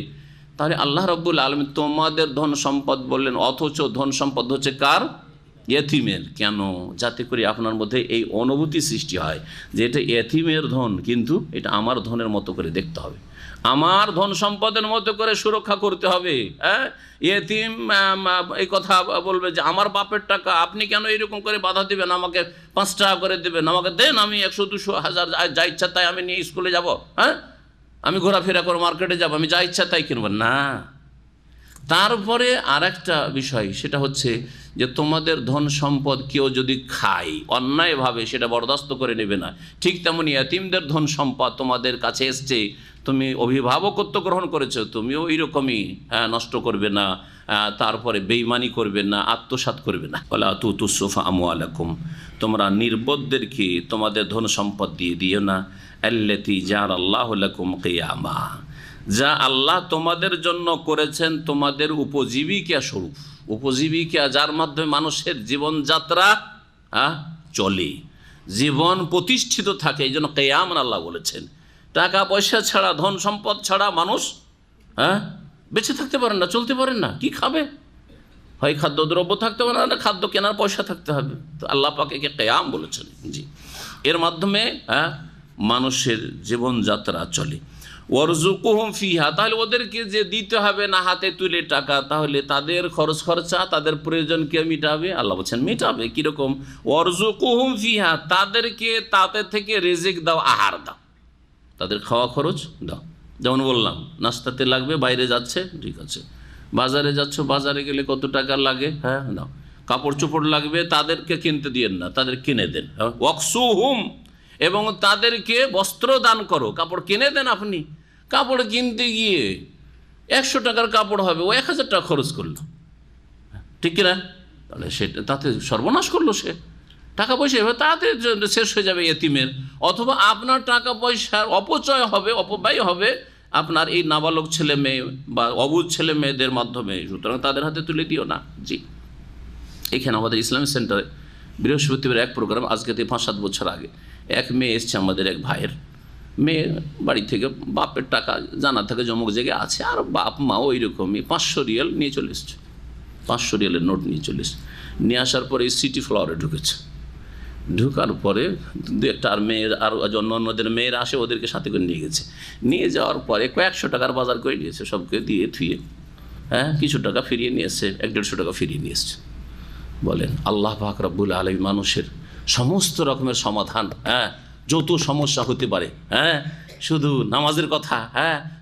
তাহলে আল্লাহ রাব্বুল আলামিন তোমাদের ধন সম্পদ বললেন, অথচ ধন সম্পদ হচ্ছে কার? এতিমের। কেন? যাতে করে আপনার মধ্যে এই অনুভূতি সৃষ্টি হয় যে এটা এতিমের ধন, কিন্তু এটা আমার ধনের মতো করে দেখতে হবে, আমার ধন সম্পদের মতো করে সুরক্ষা করতে হবে। হ্যাঁ, এতিম এই কথা বলবে যে আমার বাপের টাকা, আপনি কেন এরকম করে বাধা দিবেন, আমাকে 5 টাকা করে দেবেন, আমাকে দেন, আমি 100, 200, 1000 যা ইচ্ছা তাই আমি নিয়ে স্কুলে যাব, হ্যাঁ, আমি ঘোরাফেরা করে মার্কেটে যাব, আমি যা ইচ্ছা তাই কিনব না। তারপরে আর একটা বিষয়, সেটা হচ্ছে যে তোমাদের ধন সম্পদ কেউ যদি খায় অন্যায়ভাবে, সেটা বরদাস্ত করে নেবে না। ঠিক তেমনি এতিমদের ধন সম্পদ তোমাদের কাছে এসছে, তুমি অভিভাবকত্ব গ্রহণ করেছো, তুমিও এইরকমই নষ্ট করবে না, তারপরে বেইমানি করবে না, আত্মসাৎ করবে না। ওয়ালা তুতুস সুফাহা আমওয়ালাকুম, তোমরা নির্বোধদেরকে তোমাদের ধন সম্পদ দিয়ে দিও না। আল্লাতী জাআলাল্লাহু লাকুম কিয়ামা, যা আল্লাহ তোমাদের জন্য করেছেন তোমাদের উপজীবিকা স্বরূপ, উপজীবিকা যার মাধ্যমে মানুষের জীবনযাত্রা চলে, জীবন প্রতিষ্ঠিত থাকে, এই জন্য কিয়াম আল্লাহ বলেছেন। টাকা পয়সা ছাড়া, ধন সম্পদ ছাড়া মানুষ বেঁচে থাকতে পারেন না, চলতে পারেন না। কি খাবে? হয় খাদ্যদ্রব্য থাকতে পারে না, খাদ্য কেনার পয়সা থাকতে হবে। তো আল্লাহ পাক একে কিয়াম বলেছেন। জি, এর মাধ্যমে মানুষের জীবনযাত্রা চলে। ওয়ারযুকুহুম ফিহা, তাহলে ওদেরকে যে দিতে হবে না হাতে তুলে টাকা, তাহলে তাদের খরচা, তাদের প্রয়োজনকে মিটাবে। আল্লাহ বলছেন মিটাবে। কীরকম? ওয়ারযুকুহুম ফিহা, তাদেরকে তাতে থেকে রিজিক দাও, আহার দাও, তাদের খাওয়া খরচ দাও। যেমন বললাম, নাস্তাতে লাগবে, বাইরে যাচ্ছে, ঠিক আছে, বাজারে যাচ্ছ, বাজারে গেলে কত টাকা লাগে, হ্যাঁ দাও। কাপড় চোপড় লাগবে, তাদেরকে কিনতে দিয়েন না, তাদের কিনে দেন। ওয়াকসুহুম, এবং তাদেরকে বস্ত্র দান করো। কাপড় কিনে দেন, আপনি কাপড় কিনতে গিয়ে 100 টাকার কাপড় হবে, ও 1000 টাকা খরচ করলো, ঠিক কিনা? তাহলে সেটা তাতে সর্বনাশ করলো সে। টাকা পয়সা এভাবে তাড়াতাড়ি শেষ হয়ে যাবে এতিমের। অথবা আপনার টাকা পয়সার অপচয় হবে, অপব্যয় হবে আপনার এই নাবালক ছেলে মেয়ে বা অবুঝ ছেলে মেয়েদের মাধ্যমে। সুতরাং তাদের হাতে তুলে দিও না। জি, এখানে আমাদের ইসলামিক সেন্টারে বৃহস্পতিবার এক প্রোগ্রাম, আজকে থেকে 5-7 বছর আগে, এক মেয়ে এসছে আমাদের এক ভাইয়ের মেয়ে, বাড়ি থেকে বাপের টাকা জানা থাকে জমক জায়গায় আছে, আর বাপ মাও ওইরকমই 500 রিয়াল নিয়ে চলে এসছে, 500 রিয়ালের নোট নিয়ে চলে এসছে। নিয়ে আসার পরে সিটি ফ্লোরে ঢুকেছে। ঢুকার পরে 2-1টা আর মেয়ের, আর অন্যদের মেয়েরা আসে, ওদেরকে সাথে করে নিয়ে গেছে। নিয়ে যাওয়ার পরে কয়েকশো টাকার বাজার করে নিয়েছে, সবকে দিয়ে থুয়ে, কিছু টাকা ফিরিয়ে নিয়ে এসছে, 100-150 টাকা ফিরিয়ে নিয়ে এসছে। বলেন আল্লাহ পাক রব্বুল আলামিন মানুষের সমস্ত রকমের সমাধান, যত সমস্যা হতে পারে, শুধু নামাজের কথা,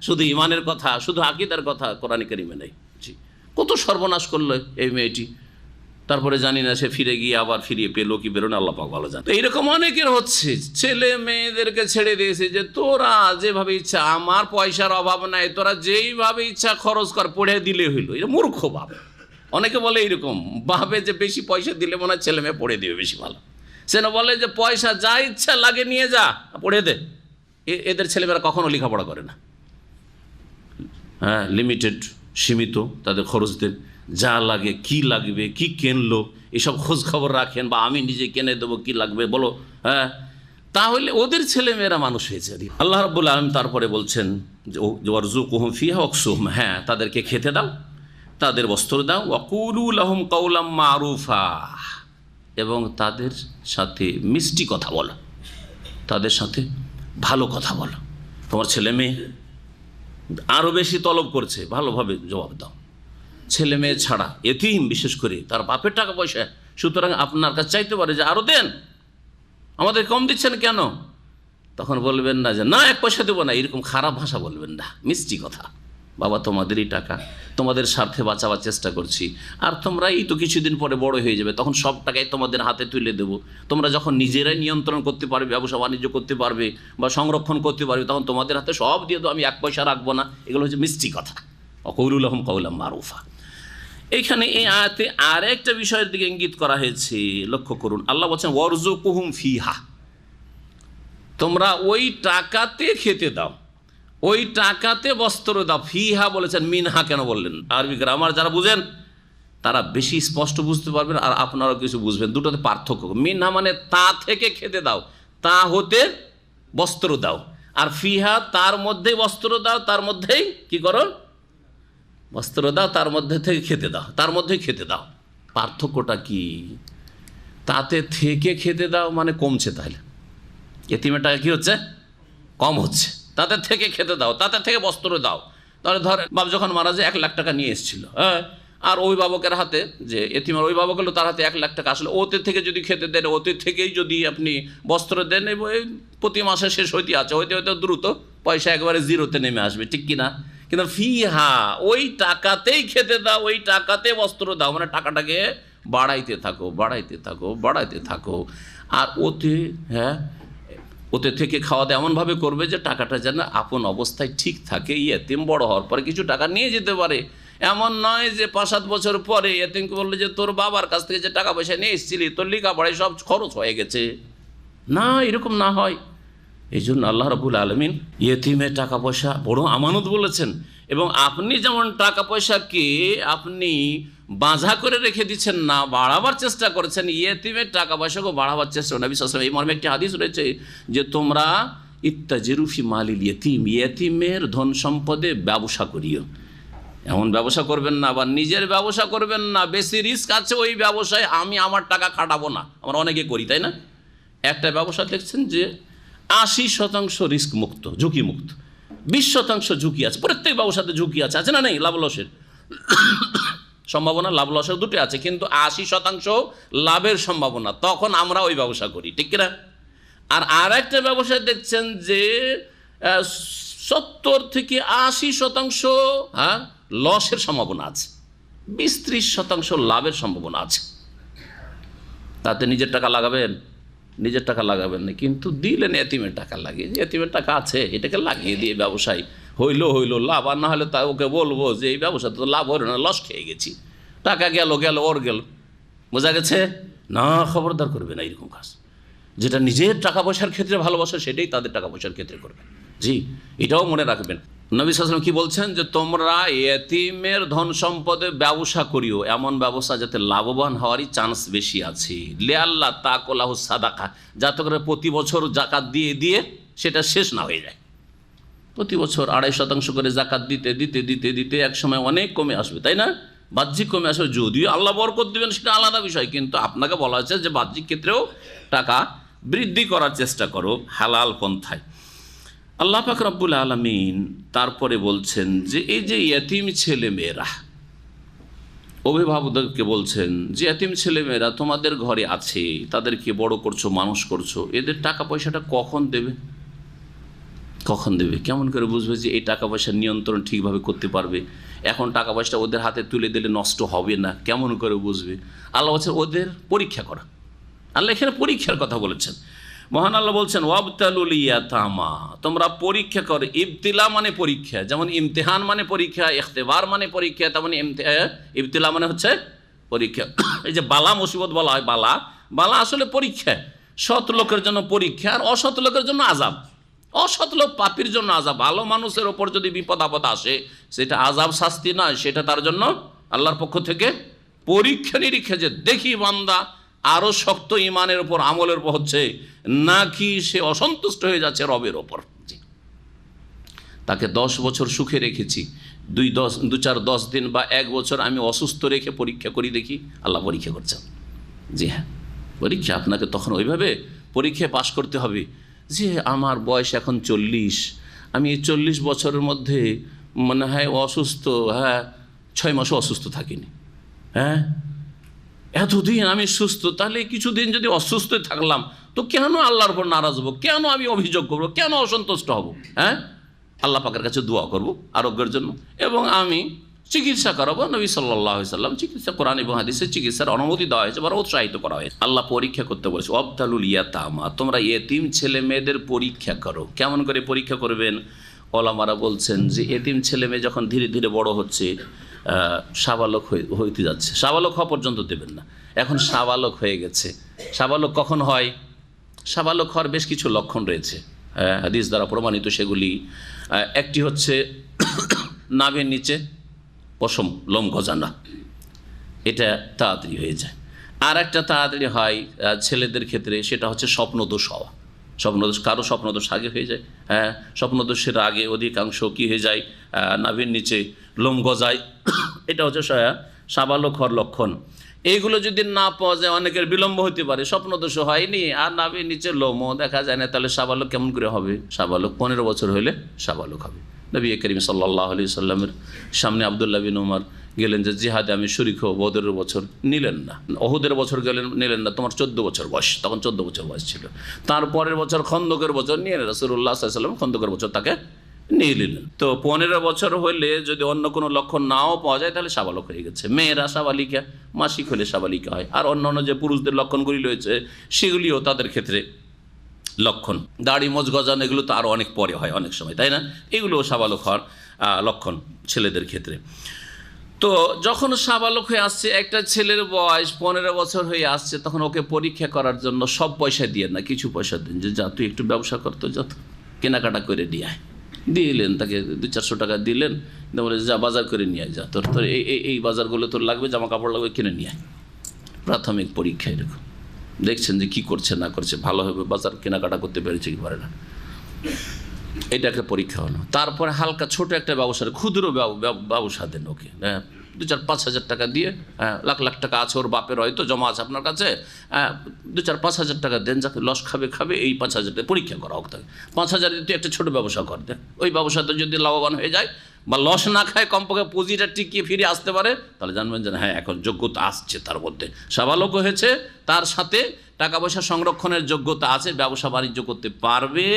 শুধু ইমানের কথা, শুধু আকীদার কথা কোরআন কারীমে নেই। জি, কত সর্বনাশ করলো এই মেয়েটি, তারপরে জানি না সে ফিরে গিয়ে আবার ফিরিয়ে পেলো কি বেরোনো, আল্লাহ পাক ভালো জানে। এইরকম অনেকের হচ্ছে, ছেলে মেয়েদেরকে ছেড়ে দিয়েছে যে তোরা যেভাবে ইচ্ছা, আমার পয়সার অভাব নাই, তোরা যেইভাবে ইচ্ছা খরচ কর, পড়ে দিলে হইলো। এটা মূর্খ বাপ। অনেকে বলে এইরকম ভাবে যে বেশি পয়সা দিলে মনে হয় ছেলে মেয়ে পড়ে দেবে বেশি ভালো। সে না বলে যে পয়সা যা ইচ্ছা লাগে নিয়ে যা, পড়ে দে। এদের ছেলেমেয়েরা কখনো লেখাপড়া করে না। লিমিটেড, সীমিত তাদের খরচদের, যা লাগে, কি লাগবে, কি কেনলো, এসব খোঁজ খবর রাখেন, বা আমি নিজে কিনে দেবো, কি লাগবে বলো। তাহলে ওদের ছেলেমেয়েরা মানুষ হয়েছে। আল্লাহ রাব্বুল আলামিন তারপরে বলছেন যে ওয়ারযুকহুম ফিহা ওয়াকসুহুম, তাদেরকে খেতে দাও, তাদের বস্ত্র দাও, ওয়াকুলু লাহুম কাওলাম মারুফা, এবং তাদের সাথে মিষ্টি কথা বলো, তাদের সাথে ভালো কথা বলো। তোমার ছেলে মেয়ে আরও বেশি তলব করছে, ভালোভাবে জবাব দাও। ছেলে মেয়ে ছাড়া এতিম, বিশেষ করে তার বাপের টাকা পয়সা, সুতরাং আপনার কাছে চাইতে পারে যে আরও দেন, আমাদের কম দিচ্ছেন কেন। তখন বলবেন না যে না, এক পয়সা দেবো না, এরকম খারাপ ভাষা বলবেন না, মিষ্টি কথা। বাবা, তোমাদেরই টাকা, তোমাদের স্বার্থে বাঁচাবার চেষ্টা করছি, আর তোমরা এই তো কিছুদিন পরে বড় হয়ে যাবে, তখন সব টাকাই তোমাদের হাতে তুলে দেবো। তোমরা যখন নিজেরাই নিয়ন্ত্রণ করতে পারবে, ব্যবসা বাণিজ্য করতে পারবে বা সংরক্ষণ করতে পারবে, তখন তোমাদের হাতে সব দিয়ে দেবো, আমি এক পয়সা রাখবো না। এগুলো হচ্ছে মিষ্টি কথা। ওয়াকুলু লাহুম কাওলাম মারুফা। এইখানে এই আয়াতে আর একটা বিষয়ের দিকে ইঙ্গিত করা হয়েছে, লক্ষ্য করুন। আল্লাহ বলছেন ওয়ারযুকহুম ফিহা, তোমরা ওই টাকাতে খেতে দাও, ওই টাকাতে বস্ত্র দাও। ফিহা বলেছেন, মিনহা কেন বললেন? আরবি গ্রামার যারা বুঝেন তারা বেশি স্পষ্ট বুঝতে পারবেন, আর আপনারাও কিছু বুঝবেন। দুটোতে পার্থক্য। মিনহা মানে তা থেকে খেতে দাও, তা হতে বস্ত্র দাও, আর ফিহা তার মধ্যেই বস্ত্র দাও, তার মধ্যেই কি করো, বস্ত্র দাও, তার মধ্যে থেকে খেতে দাও, তার মধ্যেই খেতে দাও। পার্থক্যটা কি? তাতে থেকে খেতে দাও মানে কমছে, তাহলে এতিমের টাকা কি হচ্ছে, কম হচ্ছে। তাতে থেকে খেতে দাও, তাতে থেকে বস্ত্র দাও। তাহলে ধরেন বাপ যখন মারা যায় 1 লাখ টাকা নিয়ে এসেছিল, আর অভিভাবকের হাতে, যে এতিমের অভিভাবক হলো, তার হাতে 1 লাখ টাকা আসলে, ওতে থেকে যদি খেতে দেন, ওতে থেকেই যদি আপনি বস্ত্র দেন, প্রতি মাসে শেষ হইতে আছে, হইতে হইতে দ্রুত পয়সা একবারে জিরোতে নেমে আসবে, ঠিক কিনা? কিন্তু ফিহা, ওই টাকাতেই খেতে দাও, ওই টাকাতে বস্ত্র দাও, মানে টাকাটাকে বাড়াইতে থাকো, বাড়াইতে থাকো, বাড়াইতে থাকো। আর ওতে থেকে খাওয়া দাওয়া এমনভাবে করবে যে টাকাটা যেন আপন অবস্থায় ঠিক থাকে। এতিম বড় হওয়ার পরে কিছু টাকা নিয়ে যেতে পারে, এমন নয় যে 5-7 বছর পরে এতিমকে বললে যে তোর বাবার কাছ থেকে যে টাকা পয়সা নিয়ে এসেছিলি, তোর লেখাপড়ায় সব খরচ হয়ে গেছে। না, এরকম না হয়। এই জন্য আল্লাহ রাব্বুল আলামিন ইয়েতিমের টাকা পয়সা বড় আমানত বলেছেন। এবং আপনি যেমন টাকা পয়সাকে আপনি বাঁধা করে রেখে দিচ্ছেন না, বাড়াবার চেষ্টা করেছেন, ইয়েতিমের টাকা পয়সাকে বাড়াবার চেষ্টা। নবী সাল্লাল্লাহু আলাইহি ওয়াসাল্লাম এই মর্মে একটি হাদিস রয়েছে যে তোমরা ইত্তাজিরু ফি মালিল ইয়েতিম, ইয়েতিমের ধন সম্পদে ব্যবসা করিও। এমন ব্যবসা করবেন না, আবার নিজের ব্যবসা করবেন না, বেশি রিস্ক আছে ওই ব্যবসায়, আমি আমার টাকা খাটাবো না। আমরা অনেকে করি, তাই না? একটা ব্যবসা দেখছেন যে 80% রিস্ক মুক্ত, ঝুঁকি মুক্ত, 20% ঝুঁকি আছে। প্রত্যেক ব্যবসাতে ঝুঁকি আছে, আছে না নেই? লাভ লসের সম্ভাবনা, লাভ লসের দুটো আছে, কিন্তু 80% লাভের সম্ভাবনা। তখন আমরা ওই ব্যবসা করি, ঠিক কিনা? আর একটা ব্যবসায় দেখছেন যে 70 থেকে 80% লসের সম্ভাবনা আছে, 20-30% লাভের সম্ভাবনা আছে। তাতে নিজের টাকা লাগাবেন? নিজের টাকা লাগাবেন না, কিন্তু দিলেন এতিমের টাকা লাগিয়ে, যে এতিমের টাকা আছে এটাকে লাগিয়ে দিয়ে ব্যবসায় হইলো লাভ, আর না হলে তা ওকে বলবো যে এই ব্যবসাতে তো লাভ হলো না, লস খেয়ে গেছি, টাকা গেল ওর গেল। বোঝা গেছে? না, খবরদার করবে না এরকম কাজ। যেটা নিজের টাকা পয়সার ক্ষেত্রে ভালোবাসা, সেটাই তাদের টাকা পয়সার ক্ষেত্রে করবে। জি, এটাও মনে রাখবেন। নবী সাল্লাল্লাহু আলাইহি ওয়াসাল্লাম কি বলছেন যে তোমরা এতিমের ধন সম্পদে ব্যবসা করিও, এমন ব্যবসা যাতে লাভবান হওয়ারই চান্স বেশি আছে। লিআল্লাহ তাকুলাহু সাদাকা, যাতে করে প্রতি বছর জাকাত দিয়ে দিয়ে সেটা শেষ না হয়ে যায়। প্রতি বছর 2.5% করে জাকাত দিতে দিতে দিতে দিতে একসময় অনেক কমে আসবে, তাই না? বাহ্যিক কমে আসবে, যদিও আল্লাহ বরকত দিবেন সেটা আলাদা বিষয়, কিন্তু আপনাকে বলা হয়েছে যে বাহ্যিক ক্ষেত্রেও টাকা বৃদ্ধি করার চেষ্টা করো হালাল পন্থায়। আল্লাহ পাক রব্বুল আলামিন তারপরে বলছেন যে এই যে ইয়েতিম ছেলে মেয়েরা, অভিভাবকদেরকে বলছেন যে এতিম ছেলেমেয়েরা তোমাদের ঘরে আছে, তাদেরকে বড় করছো, মানুষ করছো, এদের টাকা পয়সাটা কখন দেবে? কখন দেবে? কেমন করে বুঝবে যে এই টাকা পয়সার নিয়ন্ত্রণ ঠিকভাবে করতে পারবে? এখন টাকা পয়সা ওদের হাতে তুলে দিলে নষ্ট হবে না, কেমন করে বুঝবে? আল্লাহ বলছেন ওদের পরীক্ষা করা। আল্লাহ এখানে পরীক্ষার কথা বলেছেন। মহান আল্লাহ বলছেন ওয়াবতালুল ইয়াতামা, তোমরা পরীক্ষা করো। ইবতিলা মানে পরীক্ষা, যেমন ইমতিহান মানে পরীক্ষা, ইখতিবার মানে পরীক্ষা, তেমন ইবতিলা মানে হচ্ছে পরীক্ষা। এই যে বালা মুসিবত বলা হয়, বালা বালা আসলে পরীক্ষা। সৎ লোকের জন্য পরীক্ষা আর অসৎ লোকের জন্য আযাব। অসৎ লোক পাপীর জন্য আযাব। ভালো মানুষের ওপর যদি বিপদ আপদ আসে সেটা আযাব, শাস্তি নয়, সেটা তার জন্য আল্লাহর পক্ষ থেকে পরীক্ষা নিরীক্ষা, যে দেখি বান্দা আরো শক্ত ইমানের উপর আমলের উপর হচ্ছে নাকি সে অসন্তুষ্ট হয়ে যাচ্ছে রবের ওপর। তাকে 10 বছর সুখে রেখেছি, 2-4-10 দিন বা 1 বছর আমি অসুস্থ রেখে পরীক্ষা করি, দেখি। আল্লাহ পরীক্ষা করছেন। জি হ্যাঁ, পরীক্ষা। আপনাকে তখন ওইভাবে পরীক্ষায় পাশ করতে হবে যে আমার বয়স এখন 40, আমি এই 40 বছরের মধ্যে মনে হয় অসুস্থ, 6 মাসও অসুস্থ থাকিনি। এতদিন আমি সুস্থ, তাহলে কিছুদিন যদি অসুস্থ থাকলাম তো কেন আল্লাহর উপর নারাজ হবো? কেন আমি অভিযোগ করবো? কেন অসন্তুষ্ট হব? আল্লাহ পাকের কাছে দোয়া করব আরোগ্যের জন্য, এবং আমি চিকিৎসা করাবো। নবী সাল্লাল্লাহু আলাইহি সাল্লাম চিকিৎসা, কোরআন এবং হাদিসে চিকিৎসার অনুমতি দেওয়া হয়েছে, বড় উৎসাহিত করা হয়েছে। আল্লাহ পরীক্ষা করতে বলেছে ওয়াবতালুল ইয়াতামা, তোমরা এতিম ছেলে মেয়েদের পরীক্ষা করো। কেমন করে পরীক্ষা করবেন? ওলামারা বলছেন যে এতিম ছেলে মেয়ে যখন ধীরে ধীরে বড় হচ্ছে, সাবালক হইতে যাচ্ছে, সাবালক হওয়া পর্যন্ত দেবেন না। এখন সাবালক হয়ে গেছে। সাবালক কখন হয়? সাবালক হওয়ার বেশ কিছু লক্ষণ রয়েছে, হাদিস দ্বারা প্রমাণিত। সেগুলি একটি হচ্ছে নাভির নিচে পশম, লোম গজানো, এটা তাড়াতাড়ি হয়ে যায়। আর একটা তাড়াতাড়ি হয় ছেলেদের ক্ষেত্রে, সেটা হচ্ছে স্বপ্নদোষ হওয়া। স্বপ্নদোষ, কারো স্বপ্নদোষ আগে হয়ে যায়। স্বপ্নদোষের আগে অধিকাংশ কী হয়ে যায়? নাভির নিচে লোম গজায়। এটা হচ্ছে সাবালক হওয়ার লক্ষণ। এইগুলো যদি না পাওয়া যায়, অনেকের বিলম্ব হতে পারে, স্বপ্নদোষ হয়নি আর নাভির নিচে লোমও দেখা যায় না, তাহলে সাবালক কেমন করে হবে? সাবালক 15 বছর হলে সাবালক হবে। নবী করিম সাল্লাল্লাহু আলাইহি সাল্লামের সামনে আব্দুল্লাহ বিন উমর গেলেন যে জিহাদে আমি শরীক হব, বদরের বছর নিলেন না, ওহুদের বছর গেলেন, নিলেন না। তোমার 14 বছর বয়স, তখন 14 বছর বয়স ছিল। তারপরের বছর খন্দকের বছর নিয়ে রাসূলুল্লাহ সাল্লাল্লাহু আলাইহি ওয়াসাল্লাম খন্দকের বছর তাকে নিয়ে নিলেন। তো 15 বছর হলে যদি অন্য কোনো লক্ষণ নাও পাওয়া যায় তাহলে সাবালক হয়ে গেছে। মেয়েরা সাবালিকা, মাসিক হলে সাবালিকা হয়। আর অন্যান্য যে পুরুষদের লক্ষণগুলি রয়েছে সেগুলিও তাদের ক্ষেত্রে লক্ষণ। দাড়ি মোজ গজানো এগুলো তো আরও অনেক পরে হয় অনেক সময়, তাই না? এগুলোও সাবালক হওয়ার লক্ষণ ছেলেদের ক্ষেত্রে। তো যখন সাবালক হয়ে আসছে, একটা ছেলের বয়স 15 বছর হয়ে আসছে, তখন ওকে পরীক্ষা করার জন্য সব পয়সা দিয়ে না, কিছু পয়সা দিন, যে যা তুই একটু ব্যবসা করতো, যত কেনাকাটা করে নিয়ে আয়। দিলেন তাকে 200-400 টাকা দিলেন, বলে যা বাজার করে নিয়ে আয়, যা তোর তোর এই বাজারগুলো তোর লাগবে, জামা কাপড় লাগবে, কিনে নিয়ে আয়। প্রাথমিক পরীক্ষা এরকম। দেখছেন যে কি করছে না করছে, ভালোভাবে বাজার কেনাকাটা করতে পেরেছে কি পারে না, এটা একটা পরীক্ষা হলো। তারপরে হালকা ছোট একটা ব্যবসা, ক্ষুদ্র ব্যবসা দেন ওকে, 2-4-5 হাজার টাকা দিয়ে, লাখ লাখ টাকা আছে ওর বাপের হয়তো জমা আছে আপনার কাছে, 2-4-5 হাজার টাকা দেন, যাকে লস খাবে এই 5 হাজার টাকা পরীক্ষা করা হোক তাকে। 5 হাজার দিয়ে একটা ছোটো ব্যবসা কর দেন, ওই ব্যবসাতে যদি লাভবান হয়ে যায় বা লস না খায়, কমপক্ষে পুঁজিটা টিকিয়ে ফিরে আসতে পারে, তাহলে জানবেন যে হ্যাঁ এখন যোগ্যতা আসছে তার মধ্যে, সাবালক হয়েছে, তার সাথে টাকা পয়সা সংরক্ষণের যোগ্যতা আছে, ব্যবসা বাণিজ্য করতে পারবে।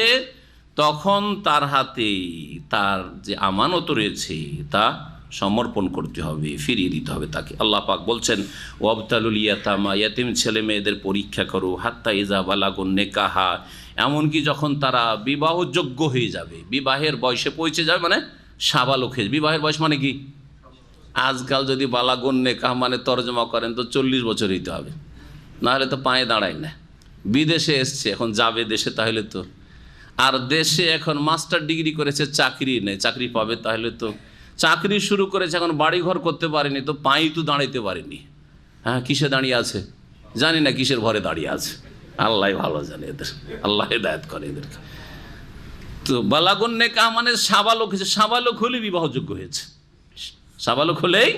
তখন তার হাতে তার যে আমানত রয়েছে তা সমর্পণ করতে হবে, ফিরিয়ে দিতে হবে তাকে। আল্লাহ পাক বলছেন ওয়াবতালুল ইয়াতামা, ইয়াতিম ছেলে মেয়েদের পরীক্ষা করো, হাত্তা ইজা বালাগুন নেকাহা, এমনকি যখন তারা বিবাহযোগ্য হয়ে যাবে, বিবাহের বয়সে পৌঁছে যাবে, মানে সাবালক হয়ে। বিবাহের বয়স মানে কি? আজকাল যদি বালাগুন নেকাহ মানে তর্জমা করেন তো 40 বছর হইতে হবে, নাহলে তো পায়ে দাঁড়ায় না। বিদেশে এসছে, এখন যাবে দেশে, তাহলে তো, আর দেশে এখন মাস্টার ডিগ্রি করেছে, চাকরি নেই, চাকরি পাবে, তাহলে তো চাকরি শুরু করেছে, এখন বাড়িঘর করতে পারেনি, তো পায়েই তো দাঁড়াইতে পারেনি। কিসে দাঁড়িয়ে আছে জানি না, কিসের ঘরে দাঁড়িয়ে আছে, আল্লাহ ভালো জানে, এদের আল্লাহ হেদায়েত করে এদেরকে। তো বালাগুন নেকাহ মানে সাবালক হয়েছে, সাবালক হলে বিবাহযোগ্য হয়েছে, সাবালক হলেই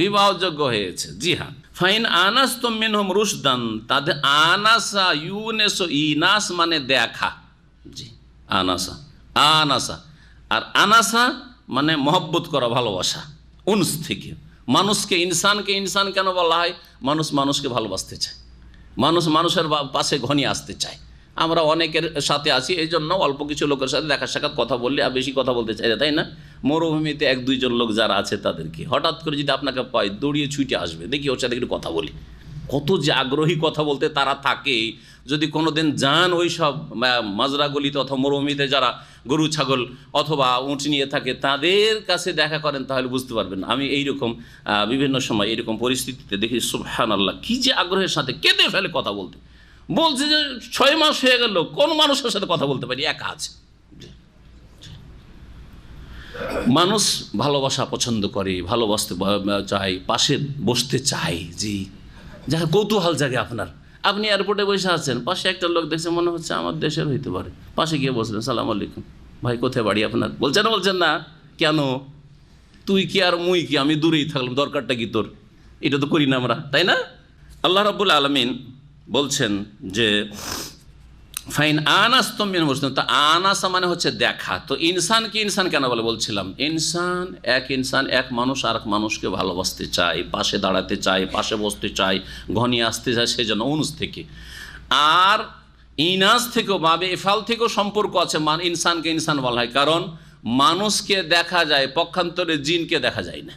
বিবাহযোগ্য হয়েছে। জি হ্যাঁ, ফাইন আনাসতুম মিনহুম রুশদান, তাদের আনাসা, ইউনেস ইনাস মানে দেখা, জি আনাসা, আনাসা, আর আনাসা মানে মহব্বত করা, ভালোবাসা, উনস থেকে, মানুষকে ইনসান কেন বলা হয়? মানুষ মানুষকে ভালোবাসতে চায়, মানুষ মানুষের পাশে ঘনিয়ে আসতে চায়। আমরা অনেকের সাথে আছি, এই জন্য অল্প কিছু লোকের সাথে দেখা সাক্ষাৎ কথা বললে আর বেশি কথা বলতে চাই না, তাই না? মরুভূমিতে 1-2 জন লোক যারা আছে তাদেরকে হঠাৎ করে যদি আপনাকে পায়, দৌড়িয়ে ছুটে আসবে, দেখি ওর সাথে একটু কথা বলি। কত যে আগ্রহী কথা বলতে তারা থাকে। যদি কোনো দিন যান ওই সব মাজরাগুলিতে অথবা মরুভূমিতে যারা গরু ছাগল অথবা উঁট নিয়ে থাকে তাদের কাছে দেখা করেন, তাহলে বুঝতে পারবেন। আমি এইরকম বিভিন্ন সময় এরকম পরিস্থিতিতে দেখি সুবহানাল্লাহ, কী যে আগ্রহের সাথে কেঁদে ফেলে কথা বলতে। বলছে যে 6 মাস হয়ে গেল কোন মানুষের সাথে কথা বলতে পারি, একা আছে। মানুষ ভালোবাসা পছন্দ করে, ভালোবাসতে চায়, পাশে বসতে চায়। জি, যার কৌতূহল জাগে আপনার। আপনি এয়ারপোর্টে বসে আছেন, পাশে একটা লোক দেখছে, মনে হচ্ছে আমার দেশের হইতে পারে, পাশে গিয়ে বসলেন, সালাম আলাইকুম ভাই, কোথায় বাড়ি আপনার? বলছেন না? কেন? তুই কি আর মুই কি, আমি দূরেই থাকলাম, দরকারটা কি তোর? এটা তো করি না আমরা, তাই না? আল্লাহ রাব্বুল আলামিন বলছেন যে ফাইন আনাস্তম মিন মুসলিম, তো আনাসা মানে হচ্ছে দেখা। তো ইনসানকে ইনসান কেন বলে বলছিলাম, ইনসান এক মানুষ আর এক মানুষকে ভালোবাসতে চায়, পাশে দাঁড়াতে চায়, পাশে বসতে চায়, ঘনিয়ে আসতে চায়, সেই জন্য উনুস থেকে। আর ইনাস থেকেও বাবে এফাল থেকেও সম্পর্ক আছে, ইনসানকে ইনসান বলা হয়, কারণ মানুষকে দেখা যায়, পক্ষান্তরে জিনকে দেখা যায় না।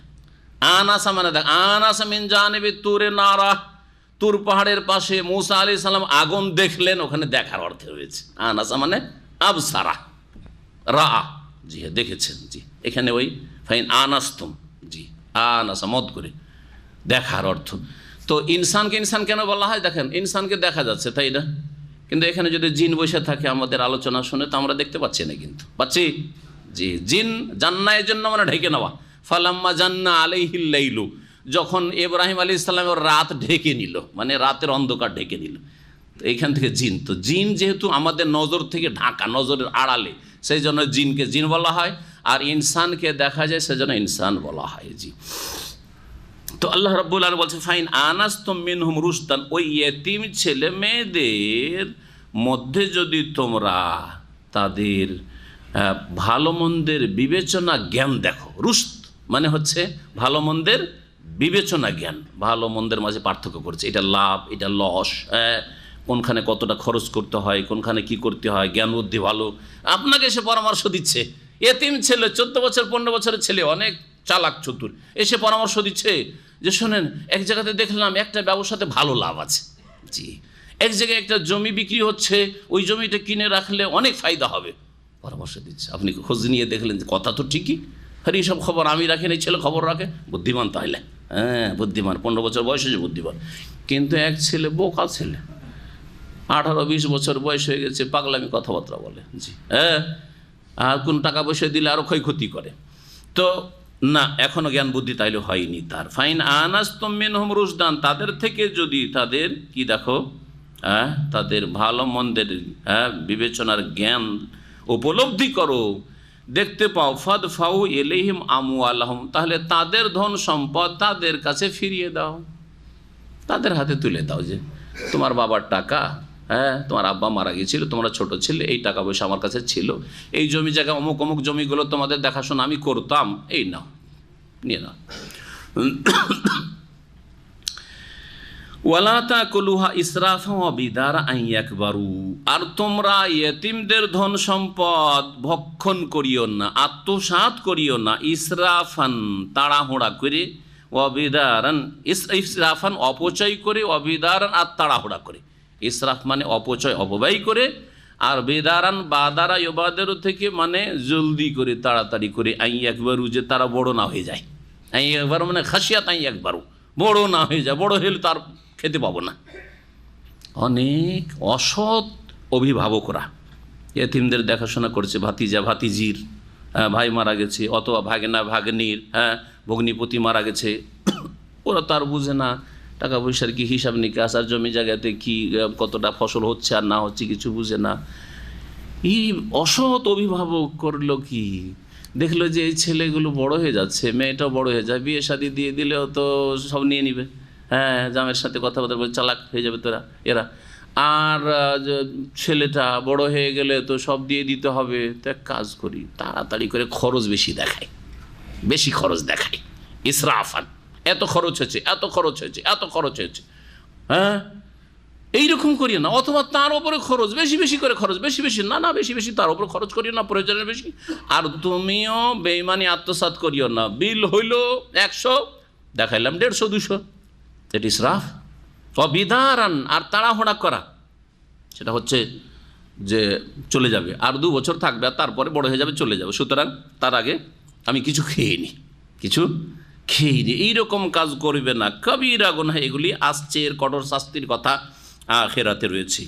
আনাসা মানে দেখ, আনাসা মিন জানিবি তুরে নারা, তুর পাহাড়ের পাশে মূসা আলাইহিস সালাম আগুন দেখলেন, ওখানে দেখার অর্থে রয়েছে। আনাসা মানে আবসারা, রা, জি দেখেছেন। জি, এখানে ওই ফাইন আনাস্তম, জি আনাসা মদ করে দেখার অর্থ। তো ইনসানকে ইনসান কেন বলা হয়? দেখেন, ইনসানকে দেখা যাচ্ছে, তাই না? কিন্তু এখানে যদি জিন বসে থাকে আমাদের আলোচনা শুনে, তো আমরা দেখতে পাচ্ছি না, কিন্তু পাচ্ছি। জি, জিন জান্নায়ের জন্য মানে ঢেকে নেওয়া। ফালাম্মা জান্না আলাইহিল লাইলু, যখন ইব্রাহিম আলাইহিস সালামের রাত ঢেকে নিল, মানে রাতের অন্ধকার ঢেকে নিল, তো এইখান থেকে জিন। তো জিন যেহেতু আমাদের নজর থেকে ঢাকা, নজরের আড়ালে, সেই জন্য জিনকে জিন বলা হয়। আর ইনসানকে দেখা যায়, সেজন্য ইনসান বলা হয়। জি, তো আল্লাহ রাব্বুল আলামিন বলছে ফাইন আনাস্তুম মিনহুম রুশদান, ওই ইয়েতিম ছেলে মেয়েদের মধ্যে যদি তোমরা তাদের ভালো মন্দের বিবেচনা জ্ঞান দেখো। রুশদ মানে হচ্ছে ভালো মন্দের বিবেচনা জ্ঞান, ভালো মন্দের মাঝে পার্থক্য করছে, এটা লাভ, এটা লস, কোনখানে কতটা খরচ করতে হয়, কোনখানে কি করতে হয়, জ্ঞান বুদ্ধি ভালো আপনাকে এসে পরামর্শ দিচ্ছে। এতিম ছেলে, 14 বছর 15 বছরের ছেলে, অনেক চালাক চতুর, এসে পরামর্শ দিচ্ছে যে শোনেন, এক জায়গাতে দেখলাম একটা ব্যবসাতে ভালো লাভ আছে। জি, এক জায়গায় একটা জমি বিক্রি হচ্ছে, ওই জমিটা কিনে রাখলে অনেক ফায়দা হবে, পরামর্শ দিচ্ছে। আপনি খোঁজ নিয়ে দেখলেন যে কথা তো ঠিকই, আরে এইসব খবর আমি রাখি, এই ছেলে খবর রাখে, বুদ্ধিমান তাইলে। হ্যাঁ বুদ্ধিমান, 15 বছর বয়স হয়েছে, বুদ্ধিমান। কিন্তু এক ছেলে বোকা ছেলে, 18-20 বছর বয়স হয়ে গেছে, পাগলামি কথাবার্তা বলে। জি, হ্যাঁ, আর কোন টাকা পয়সা দিলে আরও ক্ষয়ক্ষতি করে। তো না, এখনও জ্ঞান বুদ্ধি তাইলে হয়নি তার। ফাইন আনাস্তুম মিনহুম রুশদান, তাদের থেকে যদি তাদের কি দেখো, তাদের ভালো মন্দের বিবেচনার জ্ঞান উপলব্ধি করো, দেখতে পাও, ফাদফাউ ইলাইহিম আমওয়ালাহুম, তাহলে তাদের ধন সম্পদ তাদের কাছে ফিরিয়ে দাও, তাদের হাতে তুলে দাও। যে তোমার বাবার টাকা, তোমার আব্বা মারা গিয়েছিল, তোমরা ছোট ছিলে, এই টাকা পয়সা আমার কাছে ছিল, এই জমি জায়গা অমুক অমুক জমিগুলো তোমাদের দেখাশোনা আমি করতাম, এই নাও, নিয়ে নাও। ওয়ালা তাকুলুহা ইসরাফা ওয়া বিদারা আন ইয়াকবারু, আর তোমরা ইয়েতিমদের ধন সম্পদ ভক্ষণ করিও না, আত্মসাৎ করিও না, ইসরাফান তাড়াহুড়া করে, ওয়া বিদারান ইসরাফান অপচয় করে, ওয়া বিদারান আর তাড়াহুড়া করে। ইসরাফ মানে অপচয়, অপব্যয় করে, আর বেদারান বাদারা ইবাদেরও থেকে মানে জলদি করে, তাড়াতাড়ি করে, আই একবারু যে তারা বড় না হয়ে যায়, আই একবার মানে খাসিয়াত, আই একবারু বড় না হয়ে যায়, বড় হলে তার খেতে পাবো না। অনেক অসৎ অভিভাবকরা এতিমদের দেখাশোনা করছে, ভাতিজা ভাতিজির ভাই মারা গেছে, অথবা ভাগনা ভাগ্নির ভগ্নিপতি মারা গেছে, ওরা তার বুঝে না টাকা পয়সার কি হিসাব নিকাশ, আর জমি জায়গাতে কি কতটা ফসল হচ্ছে আর না হচ্ছে কিছু বুঝে না। এই অসৎ অভিভাবক করলো কি, দেখলো যে এই ছেলেগুলো বড় হয়ে যাচ্ছে, মেয়েটাও বড় হয়ে যায়, বিয়ে শাদি দিয়ে দিলেও তো সব নিয়ে নিবে, জামের সাথে কথাবার্তা বলে চালাক হয়ে যাবে তোরা এরা, আর ছেলেটা বড় হয়ে গেলে তো সব দিয়ে দিতে হবে। তো এক কাজ করি, তাড়াতাড়ি করে খরচ বেশি দেখায়, বেশি খরচ দেখায়, ইসরাফান, এত খরচ হয়েছে, এত খরচ হয়েছে, এত খরচ হয়েছে, হ্যাঁ এইরকম করিও না। অথবা তার ওপরে খরচ বেশি বেশি করে, খরচ বেশি বেশি না বেশি বেশি তার ওপরে খরচ করিও না প্রয়োজনের বেশি। আর তুমিও বেঈমানি আত্মসাৎ করিও না। বিল হইল 100, দেখাইলাম 150 200, এটি ইসরাফ। অবিধারান, আর তাড়াহুড়া করা, সেটা হচ্ছে যে চলে যাবে আর 2 বছর থাকবে আর তারপরে বড় হয়ে যাবে, চলে যাবে, সুতরাং তার আগে আমি কিছু খেয়ে নিই, এইরকম কাজ করবে না। কবিরা গুনাহ, এগুলি আসছে, এর কঠোর শাস্তির কথা আখিরাতে রয়েছে।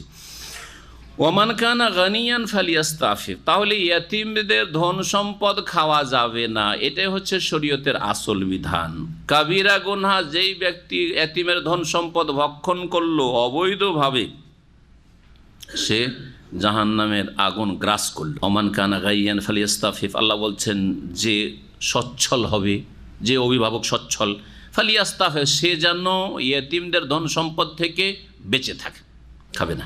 ওমান কানা গানিয়ান ফালিয়াস্তাফিফ, তাহলে ইয়েতিমদের ধন সম্পদ খাওয়া যাবে না, এটাই হচ্ছে শরীয়তের আসল বিধান। কবিরা গুনাহ, যেই ব্যক্তি ইয়েতিমের ধন সম্পদ ভক্ষণ করলো অবৈধভাবে, সে জাহান্নামের আগুন গ্রাস করল। ওমান কানা গানিয়ান ফালিয়াস্তাফিফ, আল্লাহ বলছেন যে সচ্ছল হবে, যে অভিভাবক সচ্ছল, ফালিয়াস্তাফিফ, সে যেন ইয়েতিমদের ধন সম্পদ থেকে বেঁচে থাকে, খাবে না।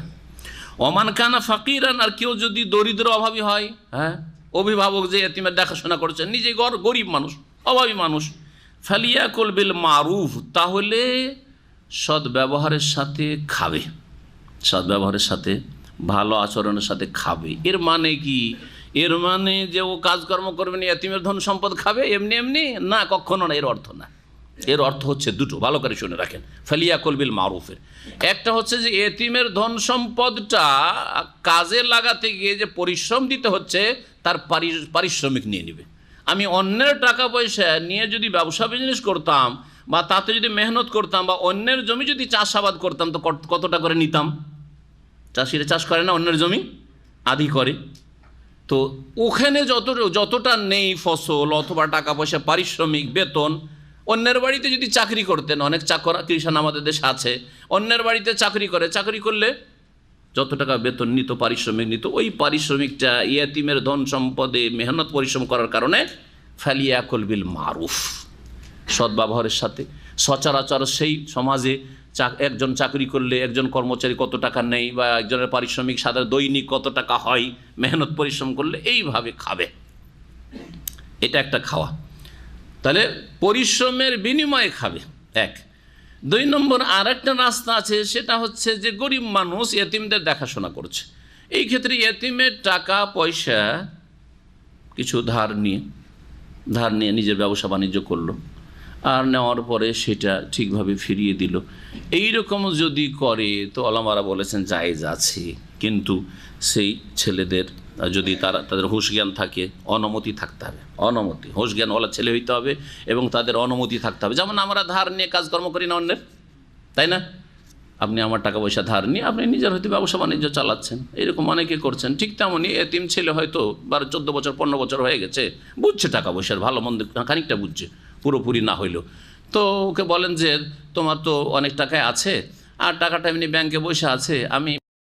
ওমান কানা ফাকিরান, আর কেউ যদি দরিদ্র অভাবী হয়, হ্যাঁ অভিভাবক যে ইয়েতিমের দেখাশোনা করছেন, নিজে গরিব মানুষ, অভাবী মানুষ, ফালিয়াকুল বিল মারুফ, তাহলে সদ্ব্যবহারের সাথে খাবে, সদ্ব্যবহারের সাথে, ভালো আচরণের সাথে খাবে। এর মানে কি? এর মানে যে ও কাজকর্ম করবে না, ইয়েতিমের ধন সম্পদ খাবে এমনি এমনি না, কখনো না, এর অর্থ না। এর অর্থ হচ্ছে দুটো, ভালো করে শুনে রাখেন। ফালিয়াকুল বিল মারুফের একটা হচ্ছে যে ইয়েতিমের ধন সম্পদটা কাজে লাগাতে গিয়ে যে পরিশ্রম দিতে হচ্ছে, তার পারিশ্রমিক নিয়ে নেবে। আমি অন্যের টাকা পয়সা নিয়ে যদি ব্যবসা বিজনেস করতাম, বা তাতে যদি মেহনত করতাম, বা অন্যের জমি যদি চাষাবাদ করতাম, তো কতটা করে নিতাম? চাষিরা চাষ করে না, অন্যের জমি আদি করে, তো ওখানে যতটা নেই ফসল অথবা টাকা পয়সা, পারিশ্রমিক, বেতন, অন্যের বাড়িতে যদি চাকরি করতেন, অনেক কৃষাণ আমাদের দেশে আছে, অন্যের বাড়িতে চাকরি করলে যত টাকা বেতন নিত, পারিশ্রমিক নিত, ওই পারিশ্রমিকটা ইয়েতিমের ধন সম্পদে মেহনত পরিশ্রম করার কারণে ফালিয়াকুল বিল মারুফ, সদ্ব্যবহারের সাথে। সচরাচর সেই সমাজে একজন চাকরি করলে একজন কর্মচারী কত টাকা নেই, বা একজনের পারিশ্রমিক সাধারণ দৈনিক কত টাকা হয় মেহনত পরিশ্রম করলে, এইভাবে খাবে। এটা একটা খাওয়া, তাহলে পরিশ্রমের বিনিময়ে খাবে, 1। 2 নম্বর আর একটা রাস্তা আছে, সেটা হচ্ছে যে গরিব মানুষ ইয়েতিমদের দেখাশোনা করছে, এই ক্ষেত্রে ইয়েতিমের টাকা পয়সা কিছু ধার নিয়ে নিজের ব্যবসা বাণিজ্য করলো, আর নেওয়ার পরে সেটা ঠিকভাবে ফিরিয়ে দিল। এই রকম যদি করে তো ওলামারা বলেছেন জায়েজ আছে, কিন্তু সেই ছেলেদের যদি তাদের হুঁশ জ্ঞান থাকে, অনুমতি থাকতে হবে, অনুমতি, হুঁশ জ্ঞানওয়ালা ছেলে হইতে হবে এবং তাদের অনুমতি থাকতে হবে। যেমন আমরা ধার নিয়ে কাজকর্ম করি না অন্যের, তাই না? আপনি আমার টাকা পয়সা ধার নিয়ে আপনি নিজের হয়তো ব্যবসা বাণিজ্য চালাচ্ছেন, এরকম অনেকে করছেন। ঠিক তেমনই এতিম ছেলে হয়তো 12 14 বছর 15 বছর হয়ে গেছে, বুঝছে টাকা পয়সার ভালো মন্দ, খানিকটা বুঝছে, পুরোপুরি না হইলেও। তো ওকে বলেন যে তোমার তো অনেক টাকায় আছে, আর টাকাটা এমনি ব্যাংকে বসে আছে, আমি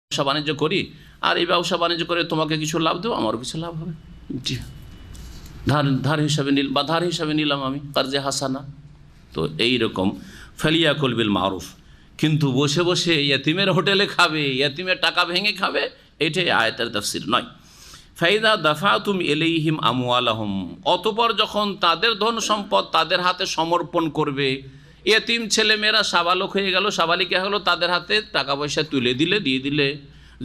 ব্যবসা বাণিজ্য করি, আর এই ব্যবসা বাণিজ্য করে তোমাকে কিছু লাভ দেবো, আমারও কিছু লাভ হবে। জি, ধার হিসাবে নিলাম আমি, কার্জে হাসানা। তো এইরকম ফালিয়াকুল বিল মারুফ। কিন্তু বসে বসে ইয়েতিমের হোটেলে খাবে, ইয়েতিমের টাকা ভেঙে খাবে, এটাই আয়াতের তাফসীর নয়। ফাইদা দাফাতুম ইলাইহিম আমওয়ালাহুম, অতঃপর যখন তাদের ধন সম্পদ তাদের হাতে সমর্পণ করবে, ইয়েতিম ছেলেমেয়েরা সাবালক হয়ে গেল, সাবালিকা হলো, তাদের হাতে টাকা পয়সা তুলে দিলে, দিয়ে দিলে,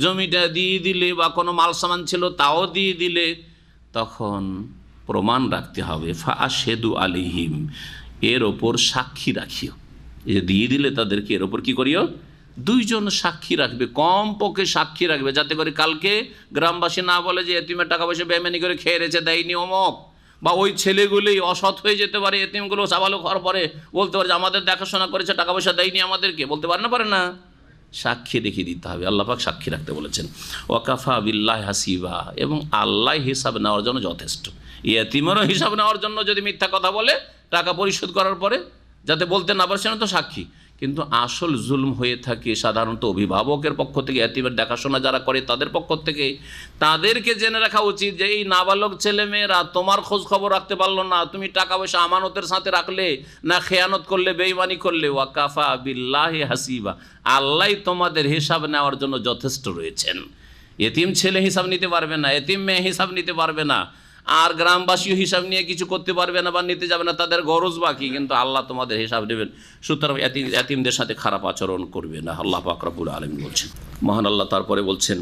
জমিটা দিয়ে দিলে, বা কোনো মাল সামান ছিল তাও দিয়ে দিলে, তখন প্রমাণ রাখতে হবে। ফাআশহিদু আলাইহিম, এর ওপর সাক্ষী রাখিও। এই যে দিয়ে দিলে তাদেরকে, এর ওপর কী করিও? 2 জন সাক্ষী রাখবে, কমপক্ষে সাক্ষী রাখবে, যাতে করে কালকে গ্রামবাসী না বলে যে এতিমের টাকা পয়সা বেইমানি করে খেয়ে রেখেছে, দেয়নি অমক, বা ওই ছেলেগুলি অসৎ হয়ে যেতে পারে, এতিমগুলো সাবালক হওয়ার পরে বলতে পারে যে আমাদের দেখাশোনা করেছে, টাকা পয়সা দেয়নি আমাদেরকে, বলতে পারে না, সাক্ষী রেখে দিতে হবে। আল্লাহ পাক সাক্ষী রাখতে বলেছেন। ওয়াকাফা বিল্লাহি হাসিবা, এবং আল্লাহ হিসাব নেওয়ার জন্য যথেষ্ট। এতিমেরও হিসাব নেওয়ার জন্য যদি মিথ্যা কথা বলে টাকা পরিশোধ করার পরে, যাতে বলতে না পারছে না, তো সাক্ষী। কিন্তু আসল জুলম হয়ে থাকে সাধারণত অভিভাবকের পক্ষ থেকে, এতিমের দেখাশোনা যারা করে তাদের পক্ষ থেকে। তাদেরকে জেনে রাখা উচিত যে এই নাবালক ছেলেমেয়েরা তোমার খোঁজ খবর রাখতে পারলো না, তুমি টাকা পয়সা আমানতের সাথে রাখলে না, খেয়ানত করলে, বেঈমানি করলে, ওয়াকাফা বিল্লাহি হাসিবা, আল্লাহ তোমাদের হিসাব নেওয়ার জন্য যথেষ্ট রয়েছেন। এতিম ছেলে হিসাব নিতে পারবে না, এতিম মেয়ে হিসাব নিতে পারবে না, আর গ্রামবাসীও হিসাব নিয়ে কিছু করতে পারবে না বা নিতে যাবে না, তাদের গরজ বাকি, কিন্তু আল্লাহ তোমাদের হিসাব নেবেন। সুতরাং এতিমদের সাথে খারাপ আচরণ করবে না, আল্লাহ পাক রব্বুল আলামিন বলছেন। মহান আল্লাহ তারপরে বলছেন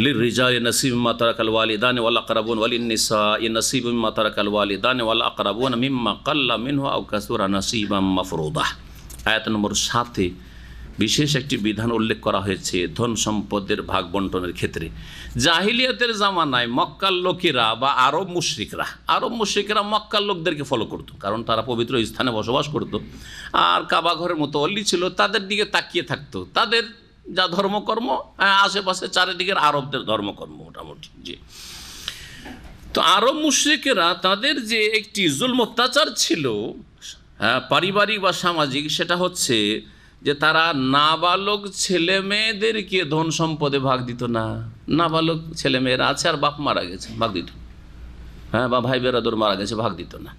লিররিজালি নাসিবুম মিম্মা তারাকাল ওয়ালিদানি ওয়াল আকরাবুন ওয়ালিন্নিসাই নাসিবুম মিম্মা তারাকাল ওয়ালিদানি ওয়াল আকরাবুন মিম্মা কাল্লা মিনহু আও কাসুরা নাসিবাম মাফরুদা। আয়াত নম্বর 7-এ বিশেষ একটি বিধান উল্লেখ করা হয়েছে ধন সম্পদের ভাগ বন্টনের ক্ষেত্রে। জাহিলিয়াতের জামানায় মক্কার লোকেরা বা আরব মুশরিকরা মক্কার লোকদেরকে ফলো করতো, কারণ তারা পবিত্র স্থানে বসবাস করতো আর কাবা ঘরের মতো অলি ছিল, তাদের দিকে তাকিয়ে থাকতো। তাদের যা ধর্মকর্ম আশেপাশে চারিদিকের আরবদের ধর্মকর্ম মোটামুটি। জি, তো আরব মুশরিকেরা তাদের যে একটি জুলম অত্যাচার ছিল পারিবারিক বা সামাজিক, সেটা হচ্ছে যে তারা নাবালক ছেলে মেয়েদেরকে ধন সম্পদে ভাগ দিত না। নাবালক ছেলে মেয়েরা আছে আর বাপ মারা গেছে, ভাগ দিত, বা ভাই বেরাদর মারা গেছে, ভাগ দিত না।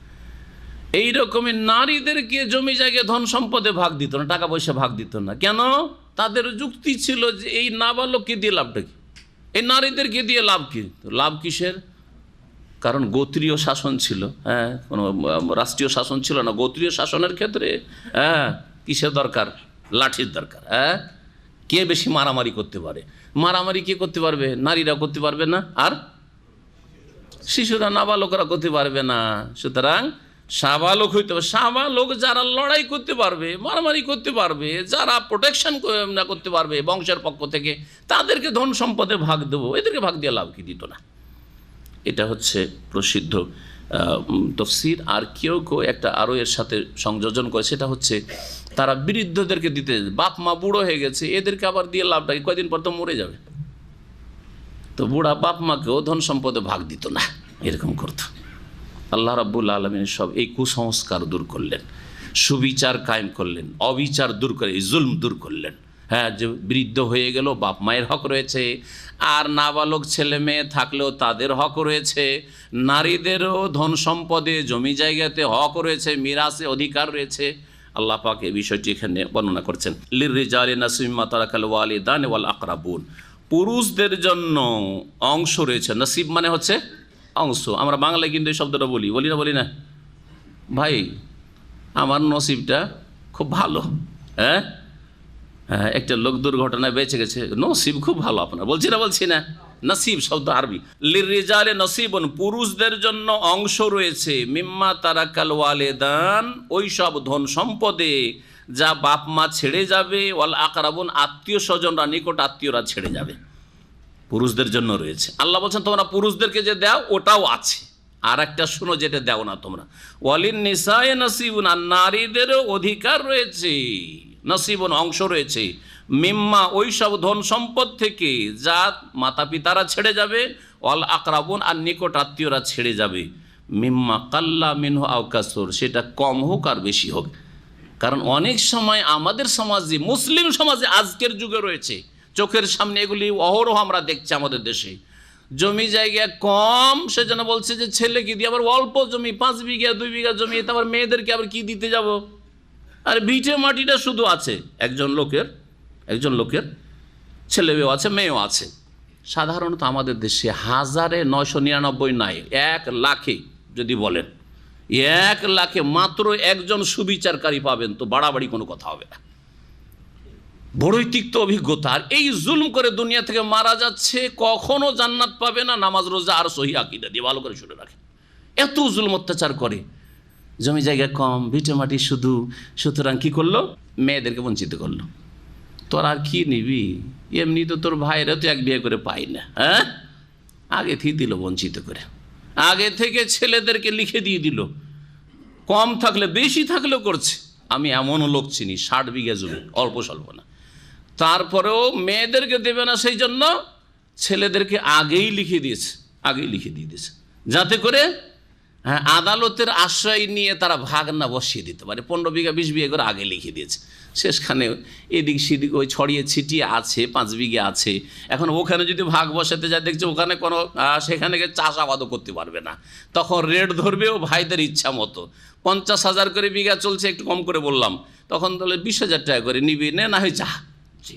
এই রকমের নারীদেরকে জমি জায়গায় ধন সম্পদে ভাগ দিত না, টাকা পয়সা ভাগ দিত না। কেন? তাদের যুক্তি ছিল যে এই নাবালককে দিয়ে লাভটা কি, এই নারীদেরকে দিয়ে লাভ কি? লাভ কিসের? কারণ গোত্রীয় শাসন ছিল, কোনো রাষ্ট্রীয় শাসন ছিল না। গোত্রীয় শাসনের ক্ষেত্রে কিসের দরকার? লাঠির দরকার। কে বেশি মারামারি করতে পারে? মারামারি কে করতে পারবে? নারীরা করতে পারবে না, আর শিশুরা নাবালকরা করতে পারবে না। সুতরাং সাবালক হইতে হবে। সাবালক যারা লড়াই করতে পারবে, মারামারি করতে পারবে, যারা প্রোটেকশন না করতে পারবে বংশের পক্ষ থেকে, তাদেরকে ধন সম্পদে ভাগ দেবো। এদেরকে ভাগ দিয়ে লাভ কি? দিত না। এটা হচ্ছে প্রসিদ্ধ তফসির। আর কেউ একটা আরও এর সাথে সংযোজন করে, সেটা হচ্ছে তারা বৃদ্ধদেরকে দিতে, বাপ মা বুড়ো হয়ে গেছে, এদেরকে আবার দিয়ে লাভটা কি? কয়দিন পর তো মরে যাবে। তো বুড়া বাপ মাকেও ধন সম্পদে ভাগ দিত না, এরকম করত। আল্লাহ রাব্বুল আলামিন সব এই কুসংস্কার দূর করলেন, সুবিচার কায়েম করলেন, অবিচার দূর করে জুলম দূর করলেন। যে বৃদ্ধ হয়ে গেল বাপ মায়ের হক রয়েছে, আর নাবালক ছেলে মেয়ে থাকলেও তাদের হক রয়েছে, নারীদেরও ধন সম্পদে জমি জায়গাতে হক রয়েছে, মিরাসে অধিকার রয়েছে। আল্লাহ পাক এই বিষয়টি এখানে বর্ণনা করছেন। লিররিজালি নাসিবুম মিম্মা তারাকাল ওয়ালিদানি ওয়াল আকরাবুন, পুরুষদের জন্য অংশ রয়েছে। নসিব মানে হচ্ছে অংশ। আমরা বাংলায় কিন্তু এই শব্দটা বলি না ভাই, আমার নসিবটা খুব ভালো। একটা লোক দুর্ঘটনায় বেঁচে গেছে, নসিব খুব ভালো আপনার, বলছি না নসিব শব্দ আরবি। লিররিজালি নসিবুন, পুরুষদের জন্য অংশ রয়েছে, মিম্মা তারাকাল ওয়ালিদান, ওই সব ধন সম্পদে যা বাপ মা ছেড়ে যাবে, ওয়াল আকরাবুন, আত্মীয় স্বজনরা, নিকট আত্মীয়রা ছেড়ে যাবে, পুরুষদের জন্য রয়েছে। আল্লাহ বলছেন তোমরা পুরুষদেরকে যে দাও ওটাও আছে। আর একটা শুনো, যেটা দাও না তোমরা, ওয়ালিন্নিসাই নাসিবুন, আর নারীদেরও অধিকার রয়েছে, নসিবুন অংশ রয়েছে, মিম্মা ওই সব ধন সম্পদ থেকে যা মাতা পিতারা ছেড়ে যাবে, ওয়াল আকরাবুন, আর নিকট আত্মীয়রা ছেড়ে যাবে, মিম্মা কাল্লা মিনহু আও কাসুর, সেটা কম হোক আর বেশি হোক। কারণ অনেক সময় আমাদের সমাজে, মুসলিম সমাজে আজকের যুগে রয়েছে, চোখের সামনে এগুলি অহরহ আমরা দেখছি আমাদের দেশে, জমি জায়গা কম, সেজন্য বলছে যে ছেলেকে দিয়ে, আবার অল্প জমি 5 বিঘা 2 বিঘা জমি, তারপর মেয়েদেরকে আবার কি দিতে যাব? আর ভিটে মাটিটা শুধু আছে একজন লোকের, ছেলেও আছে মেয়েও আছে। সাধারণত আমাদের দেশে 1999 নাই, 1 লাখে যদি বলেন, 1 লাখে মাত্র একজন সুবিচারকারী পাবেন, তো বাড়াবাড়ি কোনো কথা হবে না। বড়ই তিক্ত অভিজ্ঞতা। আর এই জুলম করে দুনিয়া থেকে মারা যাচ্ছে, কখনো জান্নাত পাবে না, নামাজ রোজা আর সহি আকীদা দিয়ে ভালো করে শুনে রাখে। এত জুলম অত্যাচার করে, জমি জায়গা কম, ভিটে মাটি শুধু, সুতরাং কি করলো? মেয়েদেরকে বঞ্চিত করলো। তোর আর কি নিবি? এমনি তো তোর ভাইরা তো 1 বিয়ে করে পাই না, আগে থেকে দিল বঞ্চিত করে, আগে থেকে ছেলেদেরকে লিখে দিয়ে দিল, কম থাকলে বেশি থাকলেও করছে। আমি এমনও লোক চিনি 60 বিঘা জমি, অল্প স্বল্প না, তারপরেও মেয়েদেরকে দেবে না, সেই জন্য ছেলেদেরকে আগেই লিখে দিয়ে দিয়েছে, যাতে করে আদালতের আশ্রয় নিয়ে তারা ভাগ না বসিয়ে দিতে পারে। 15 বিঘা 20 বিঘা করে আগে লিখে দিয়েছে। শেষখানে এদিক সেদিক ওই ছড়িয়ে ছিটিয়ে আছে, 5 বিঘা আছে। এখন ওখানে যদি ভাগ বসাতে যায়, দেখছে ওখানে কোনো সেখানে চাষাবাদও করতে পারবে না, তখন রেট ধরবেও ভাইদের ইচ্ছা মতো। 50,000 করে বিঘা চলছে, একটু কম করে বললাম, তখন তাহলে 20,000 টাকা করে নিবি, না হয় যা। জি,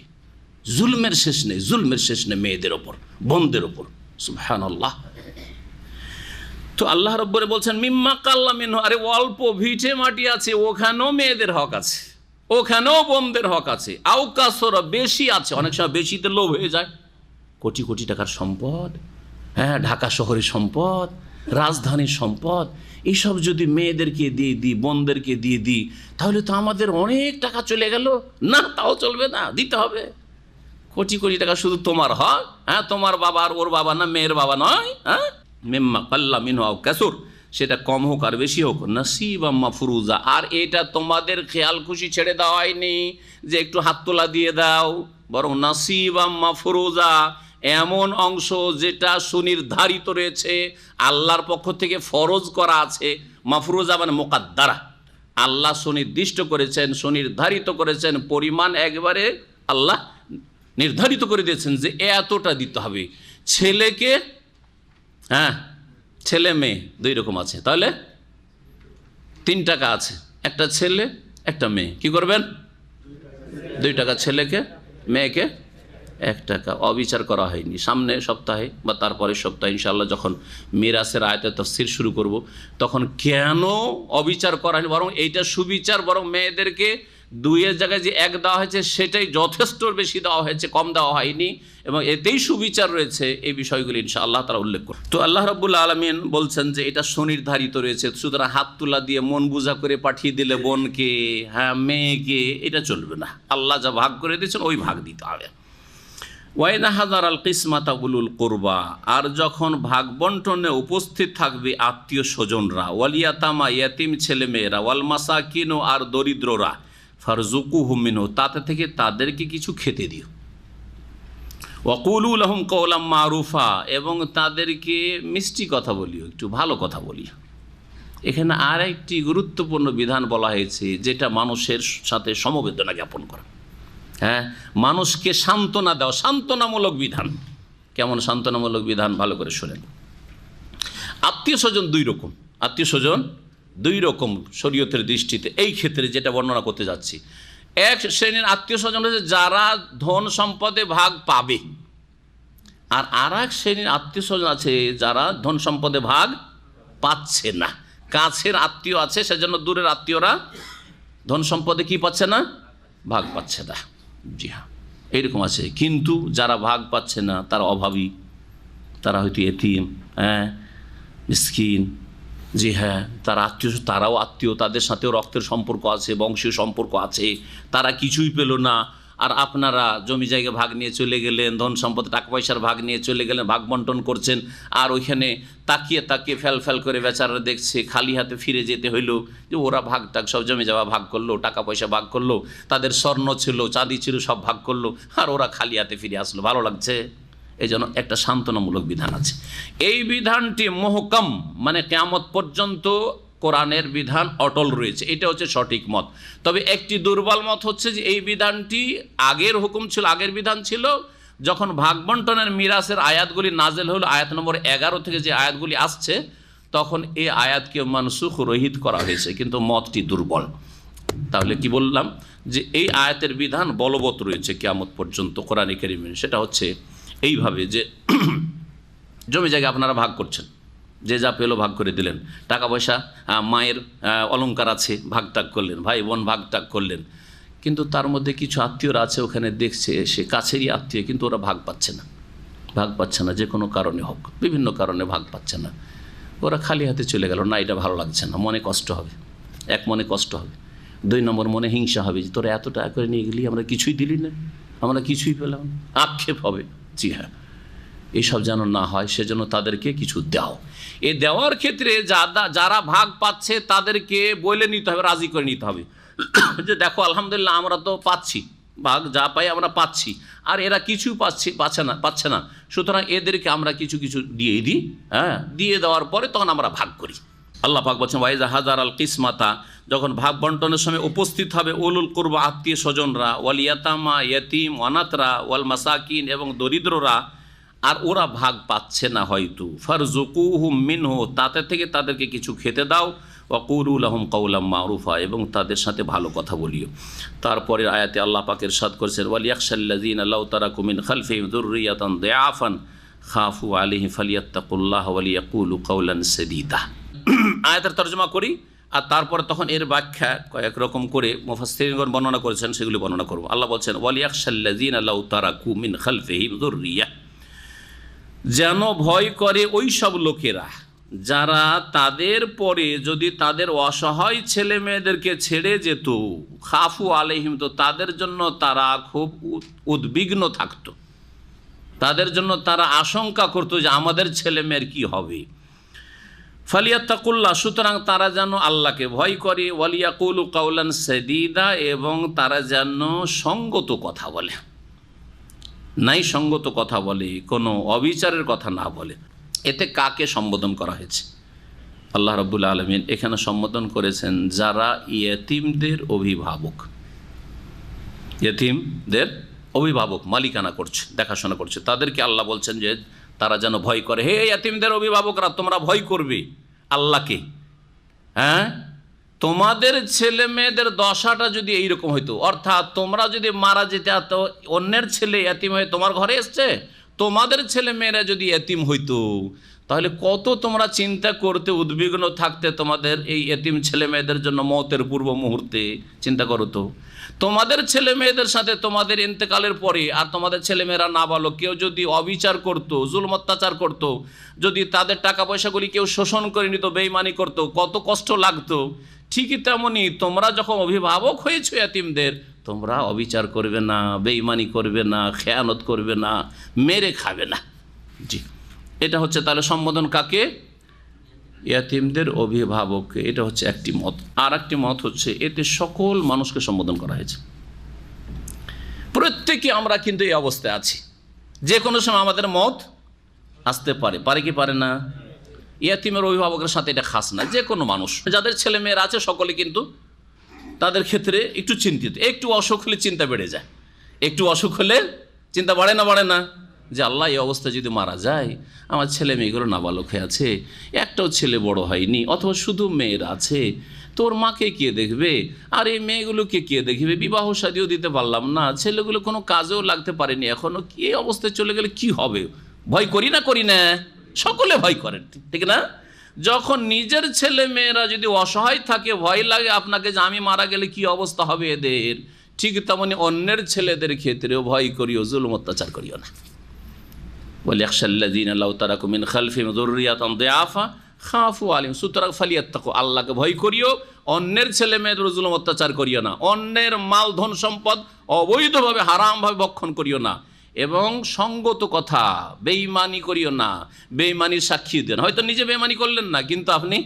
জুলমের শেষ নেই মেয়েদের ওপর, বোনদের ওপর। সুবহানাল্লাহ। তো আল্লাহ রাব্বুল বলছেন মিম্মা কাল্লা মিনহু, আরে অল্প ভিটে মাটি আছে ওখানেও মেয়েদের হক আছে, ওখানেও বোনদের হক আছে। আও কাসরা, বেশি আছে, অনেক সময় বেশিতে লোভ হয়ে যায়। কোটি কোটি টাকার সম্পদ, হ্যাঁ, ঢাকা শহরের সম্পদ, রাজধানীর সম্পদ, এইসব যদি মেয়েদেরকে দিয়ে দিই, বোনদেরকে দিয়ে দিই, তাহলে তো আমাদের অনেক টাকা চলে গেল। না, তাও চলবে না, দিতে হবে। কোটি কোটি টাকা শুধু তোমার হক, হ্যাঁ, তোমার বাবা আর ওর বাবা না, মেয়ের বাবা নয়। হ্যাঁ, মিম্মা কাল্লা মিনহু আও কাসুর, সেটা কম হোক আর বেশি হোক, নাসিবাম মাফরুজা। আর এটা তোমাদের খেয়াল খুশি ছেড়ে দেওয়া হয়নি যে একটু হাত তোলা দিয়ে দাও, বরং নাসিবাম মাফরুজা, এমন অংশ যেটা সুনির্ধারিত রয়েছে, আল্লাহর পক্ষ থেকে ফরজ করা আছে। মাফরুজা মানে মুকাদ্দারা, আল্লাহ সুনির্দিষ্ট করেছেন, সুনির্ধারিত করেছেন, পরিমাণ একবারে আল্লাহ নির্ধারিত করে দিয়েছেন যে এতটা দিতে হবে। ছেলেকে, হ্যাঁ, ছেলে মেয়ে দুই রকম আছে, তাহলে 3 টাকা আছে, একটা ছেলে একটা মেয়ে। কি করবেন? 2 টাকা ছেলেকে, মেয়েকে 1 টাকা। অবিচার করা হয়নি। সামনে সপ্তাহে বা তারপরের সপ্তাহে ইনশাআল্লাহ যখন মিরাসের আয়াতের তাফসীর শুরু করব, তখন কেন অবিচার করা হয়নি, বরং এইটা সুবিচার, বরং মেয়েদেরকে 2-এর জায়গায় যে 1 দেওয়া হয়েছে সেটাই যথেষ্ট বেশি দেওয়া হয়েছে, কম দেওয়া হয়নি, এবং এতেই সুবিচার রয়েছে। এই বিষয়গুলি ইনশাআল্লাহ তারা উল্লেখ করে। তো আল্লাহ রাব্বুল আলামিন বলছেন যে এটা সুনির্ধারিত রয়েছে, সুতরাং হাত তোলা দিয়ে মন বুঝা করে পাঠিয়ে দিলে বোনকে, হ্যাঁ, মেয়েকে, এটা চলবে না। আল্লাহ যা ভাগ করে দিয়েছেন ওই ভাগ দিতে হবে। ওয়াইদা হাজার আল কিসমাতা উলুল কুরবা, আর যখন ভাগ বন্টনে উপস্থিত থাকবে আত্মীয় স্বজনরা, ওয়ালিয়াতামা, ইয়াতিম ছেলে মেয়েরা, ওয়াল মাসাকিন, আর দরিদ্ররা, ফারজুকুহুম মিনহু, তাতে থেকে তাদেরকে কিছু খেতে দিও। ওয়াকুলু লাহুম কওলাম মারুফা, এবং তাদেরকে মিষ্টি কথা বলিও, একটু ভালো কথা বলিও। এখানে আর একটি গুরুত্বপূর্ণ বিধান বলা হয়েছে, যেটা মানুষের সাথে সমবেদনা জ্ঞাপন করা, হ্যাঁ, মানুষকে সান্ত্বনা দেওয়া, সান্ত্বনামূলক বিধান। কেমন সান্ত্বনামূলক বিধান? ভালো করে শোনেন। আত্মীয় স্বজন 2 রকম, আত্মীয় স্বজন 2 রকম শরীয়তের দৃষ্টিতে। এই ক্ষেত্রে যেটা বর্ণনা করতে যাচ্ছি, এক শ্রেণীর আত্মীয় স্বজন হচ্ছে যারা ধন সম্পদে ভাগ পাবে, আর এক শ্রেণীর আত্মীয় স্বজন আছে যারা ধন সম্পদে ভাগ পাচ্ছে না। কাছের আত্মীয় আছে, সেজন্য দূরের আত্মীয়রা ধন সম্পদে কি পাচ্ছে না? ভাগ পাচ্ছে না। জি হ্যাঁ, এইরকম আছে। কিন্তু যারা ভাগ পাচ্ছে না তারা অভাবী, তারা হয়তো এতিম, হ্যাঁ, মিসকিন। জি হ্যাঁ, তারা আত্মীয়, তারাও আত্মীয়, তাদের সাথেও রক্তের সম্পর্ক আছে, বংশীয় সম্পর্ক আছে, তারা কিছুই পেল না। আর আপনারা জমি জায়গা ভাগ নিয়ে চলে গেলেন, ধন সম্পদ টাকা পয়সার ভাগ নিয়ে চলে গেলেন, ভাগ বন্টন করছেন, আর ওইখানে তাকিয়ে তাকিয়ে ফ্যাল করে বেচারা দেখছে, খালি হাতে ফিরে যেতে হইলো। যে ওরা ভাগ টাক সব জমি যাওয়া ভাগ করলো, টাকা পয়সা ভাগ করলো, তাদের স্বর্ণ ছিল, চাঁদি ছিল, সব ভাগ করলো, আর ওরা খালি হাতে ফিরে আসলো। ভালো লাগছে? এই জন্য একটা সান্ত্বনামূলক বিধান আছে। এই বিধানটি মুহকাম, মানে কিয়ামত পর্যন্ত কোরআনের বিধান অটল রয়েছে, এটা হচ্ছে সঠিক মত। তবে একটি দুর্বল মত হচ্ছে যে এই বিধানটি আগের হুকুম ছিল, আগের বিধান ছিল যখন ভাগ বন্টনের মিরাসের আয়াতগুলি নাজেল হলো, আয়াত নম্বর 11 থেকে যে আয়াতগুলি আসছে, তখন এই আয়াতকে মানসুখ রহিত করা হয়েছে, কিন্তু মতটি দুর্বল। তাহলে কি বললাম? যে এই আয়াতের বিধান বলবৎ রয়েছে কিয়ামত পর্যন্ত কোরআনে কারীমে। সেটা হচ্ছে এইভাবে যে জমি জায়গা আপনারা ভাগ করছেন, যে যা পেলো ভাগ করে দিলেন, টাকা পয়সা, মায়ের অলংকার আছে, ভাগ টাগ করলেন, ভাই বোন ভাগ টাগ করলেন, কিন্তু তার মধ্যে কিছু আত্মীয়রা আছে ওখানে দেখছে, সে কাছেরই আত্মীয়, কিন্তু ওরা ভাগ পাচ্ছে না, ভাগ পাচ্ছে না, যে কোনো কারণে হোক, বিভিন্ন কারণে ভাগ পাচ্ছে না। ওরা খালি হাতে চলে গেল, না এটা ভালো লাগছে না, মনে কষ্ট হবে, এক মনে কষ্ট হবে, 2 নম্বর মনে হিংসা হবে যে তোরা এত টাকা করে নিয়ে গেলি, আমরা কিছুই দিলি না, আমরা কিছুই পেলাম না, আক্ষেপ হবে। জি হ্যাঁ, এইসব যেন না হয় সেজন্য তাদেরকে কিছু দাও। এ দেওয়ার ক্ষেত্রে যারা ভাগ পাচ্ছে তাদেরকে বলে নিতে হবে, রাজি করে নিতে হবে যে দেখো আলহামদুলিল্লাহ আমরা তো পাচ্ছি, ভাগ যা পাই আমরা পাচ্ছি, আর এরা কিছু পাচ্ছে না, সুতরাং এদেরকে আমরা কিছু দিয়ে দিই। হ্যাঁ, দিয়ে দেওয়ার পরে তখন আমরা ভাগ করি। আল্লাহ পাক বলছেন ওয়াইজা হাজার আল কিসমাতা, যখন ভাগ বন্টনের সময় উপস্থিত হবে উলুল কুরবা, আত্মীয় স্বজনরা, ওয়াল ইয়াতামা, ইয়াতিম, অনাথরা, ওয়াল মাসাকিন, এবং দরিদ্ররা, আর ওরা ভাগ পাচ্ছে না হয়তো, ফারজুকুহুম মিনহু, তাতে থেকে তাদেরকে কিছু খেতে দাও, ওয়াকুলু লাহুম কওলাম মারুফা, এবং তাদের সাথে ভালো কথা বলিও। তারপরের আয়াতে আল্লাহ পাক ইরশাদ করেছেন ওয়ালিয়াখশাল্লাযীনা লাউ তারাকু মিন খালফিহিম যুররিয়াতান দিআফান খাফু আলাইহি ফালিয়াত্তাকুল্লাহ ওয়া লিয়াকুলু কাওলান সাদীদা। আয়াতের তরজমা করি আর তারপর তখন এর ব্যাখ্যা কয়েক রকম করে মুফাসসিরিনগণ বর্ণনা করেছেন, সেগুলি বর্ণনা করব। আল্লাহ বলছেন ওয়ালিয়াখশাল্লাযীনা লাউ তারাকু মিন খালফিহিম যুররিয়া, যেন ভয় করে ওই সব লোকেরা যারা তাদের পরে যদি তাদের অসহায় ছেলে মেয়েদেরকে ছেড়ে যেত, খাফু আলাইহিম, তো তাদের জন্য তারা খুব উদ্বিগ্ন থাকতো, তাদের জন্য তারা আশঙ্কা করতো যে আমাদের ছেলে মেয়ের কী হবে। ফালিয়াত্তাকুল্লাহ, সুতরাং তারা যেন আল্লাহকে ভয় করে, ওয়ালিয়াকুলু কাওলান সাদীদা, এবং তারা যেন সঙ্গত কথা বলে, নাই সঙ্গত কথা বলে, কোনো অবিচারের কথা না বলে। এতে কাকে সম্বোধন করা হয়েছে? আল্লাহ রাব্বুল আলামিন এখানে সম্বোধন করেছেন যারা ইয়েতিমদের অভিভাবক, ইয়েতিমদের অভিভাবক, মালিকানা করছে, দেখাশোনা করছে, তাদেরকে আল্লাহ বলছেন যে তারা যেন ভয় করে। হে ইয়েতিমদের অভিভাবকরা, তোমরা ভয় করবে আল্লাহকে। হ্যাঁ, তোমাদের ছেলে মেয়েদের দশাটা যদি এইরকম হইতো, অর্থাৎ তোমরা যদি মারা যেতে, তো অন্যের ছেলে ইয়েতিম হয়ে তোমার ঘরে এসছে, তোমাদের ছেলে মেয়েরা যদি ইয়েতিম হইতো, তাহলে কত তোমরা চিন্তা করতে, উদ্বিগ্ন থাকতে তোমাদের এই ইয়েতিম ছেলে মেয়েদের জন্য মওতের পূর্ব মুহূর্তে। চিন্তা করো তো, তোমাদের ছেলে মেয়েদের সাথে তোমাদের ইন্তেকালের পরে আর তোমাদের ছেলেমেয়েরা নাবালক কেউ যদি অবিচার করত, জুলম অত্যাচার করত, যদি তাদের টাকা পয়সাগুলি কেউ শোষণ করে নিত, বেঈমানি করত, কত কষ্ট লাগতো। ঠিকই তেমনি তোমরা যখন অভিভাবক হয়েছো ইয়াতিমদের, তোমরা অবিচার করবে না, বেঈমানি করবে না, খেয়ানত করবে না, মেরে খাবে না। জি, এটা হচ্ছে তাহলে সম্বোধন কাকে? ইয়াতিমদের অভিভাবককে। এটা হচ্ছে একটি মত। আর একটি মত হচ্ছে এতে সকল মানুষকে সম্বোধন করা হয়েছে। প্রত্যেকে আমরা কিন্তু এই অবস্থায় আছি, যে কোনো সময় আমাদের মত আসতে পারে, পারে কি পারে না? ইয়াতিমের অভিভাবকের সাথে এটা খাস না, যে কোনো মানুষ যাদের ছেলে মেয়েরা আছে সকলে কিন্তু তাদের ক্ষেত্রে একটু চিন্তিত। একটু অসুখ হলে চিন্তা বেড়ে যায়, একটু অসুখ হলে চিন্তা বাড়ে না, বাড়ে না? যে আল্লাহ, এই অবস্থা যদি মারা যায়, আমার ছেলে মেয়েগুলো নাবালক হয়ে আছে, একটাও ছেলে বড় হয়নি, অথবা শুধু মেয়েরা আছে, তোর মাকে কে দেখবে, আর এই মেয়েগুলোকে কে দেখবে, বিবাহ শাদীও দিতে পারলাম না, ছেলেগুলো কোনো কাজেও লাগতে পারেনি এখনও, কি অবস্থায় চলে গেলে কি হবে? ভয় করি না, করি না? সকলে ভয় করেন, ঠিক না? যখন নিজের ছেলে মেয়েরা যদি অসহায় থাকে, ভয় লাগে আপনাকে যে আমি মারা গেলে কি অবস্থা হবে এদের, ঠিক তেমনি অন্যের ছেলেদের ক্ষেত্রেও ভয় করিও, জুলুম অত্যাচার করিও না। ওয়ালিয়াখশাল্লাযীনা লাউ তারাকু মিন খালফিহিম যুররিয়াতান দিআফা খাফু আলাইহিম, সুতরাং ফালিয়াত্তাকু, আল্লাহকে ভয় করিও, অন্যের ছেলে মেয়েদের জুলুম অত্যাচার করিও না, অন্যের মাল ধন সম্পদ অবৈধভাবে হারামভাবে ভক্ষণ করিও না, এবং সঙ্গত কথা, বেঈমানি করিও না, বেঈমানির সাক্ষী দেন। হয়তো নিজে বেঈমানি করলেন না, কিন্তু আপনি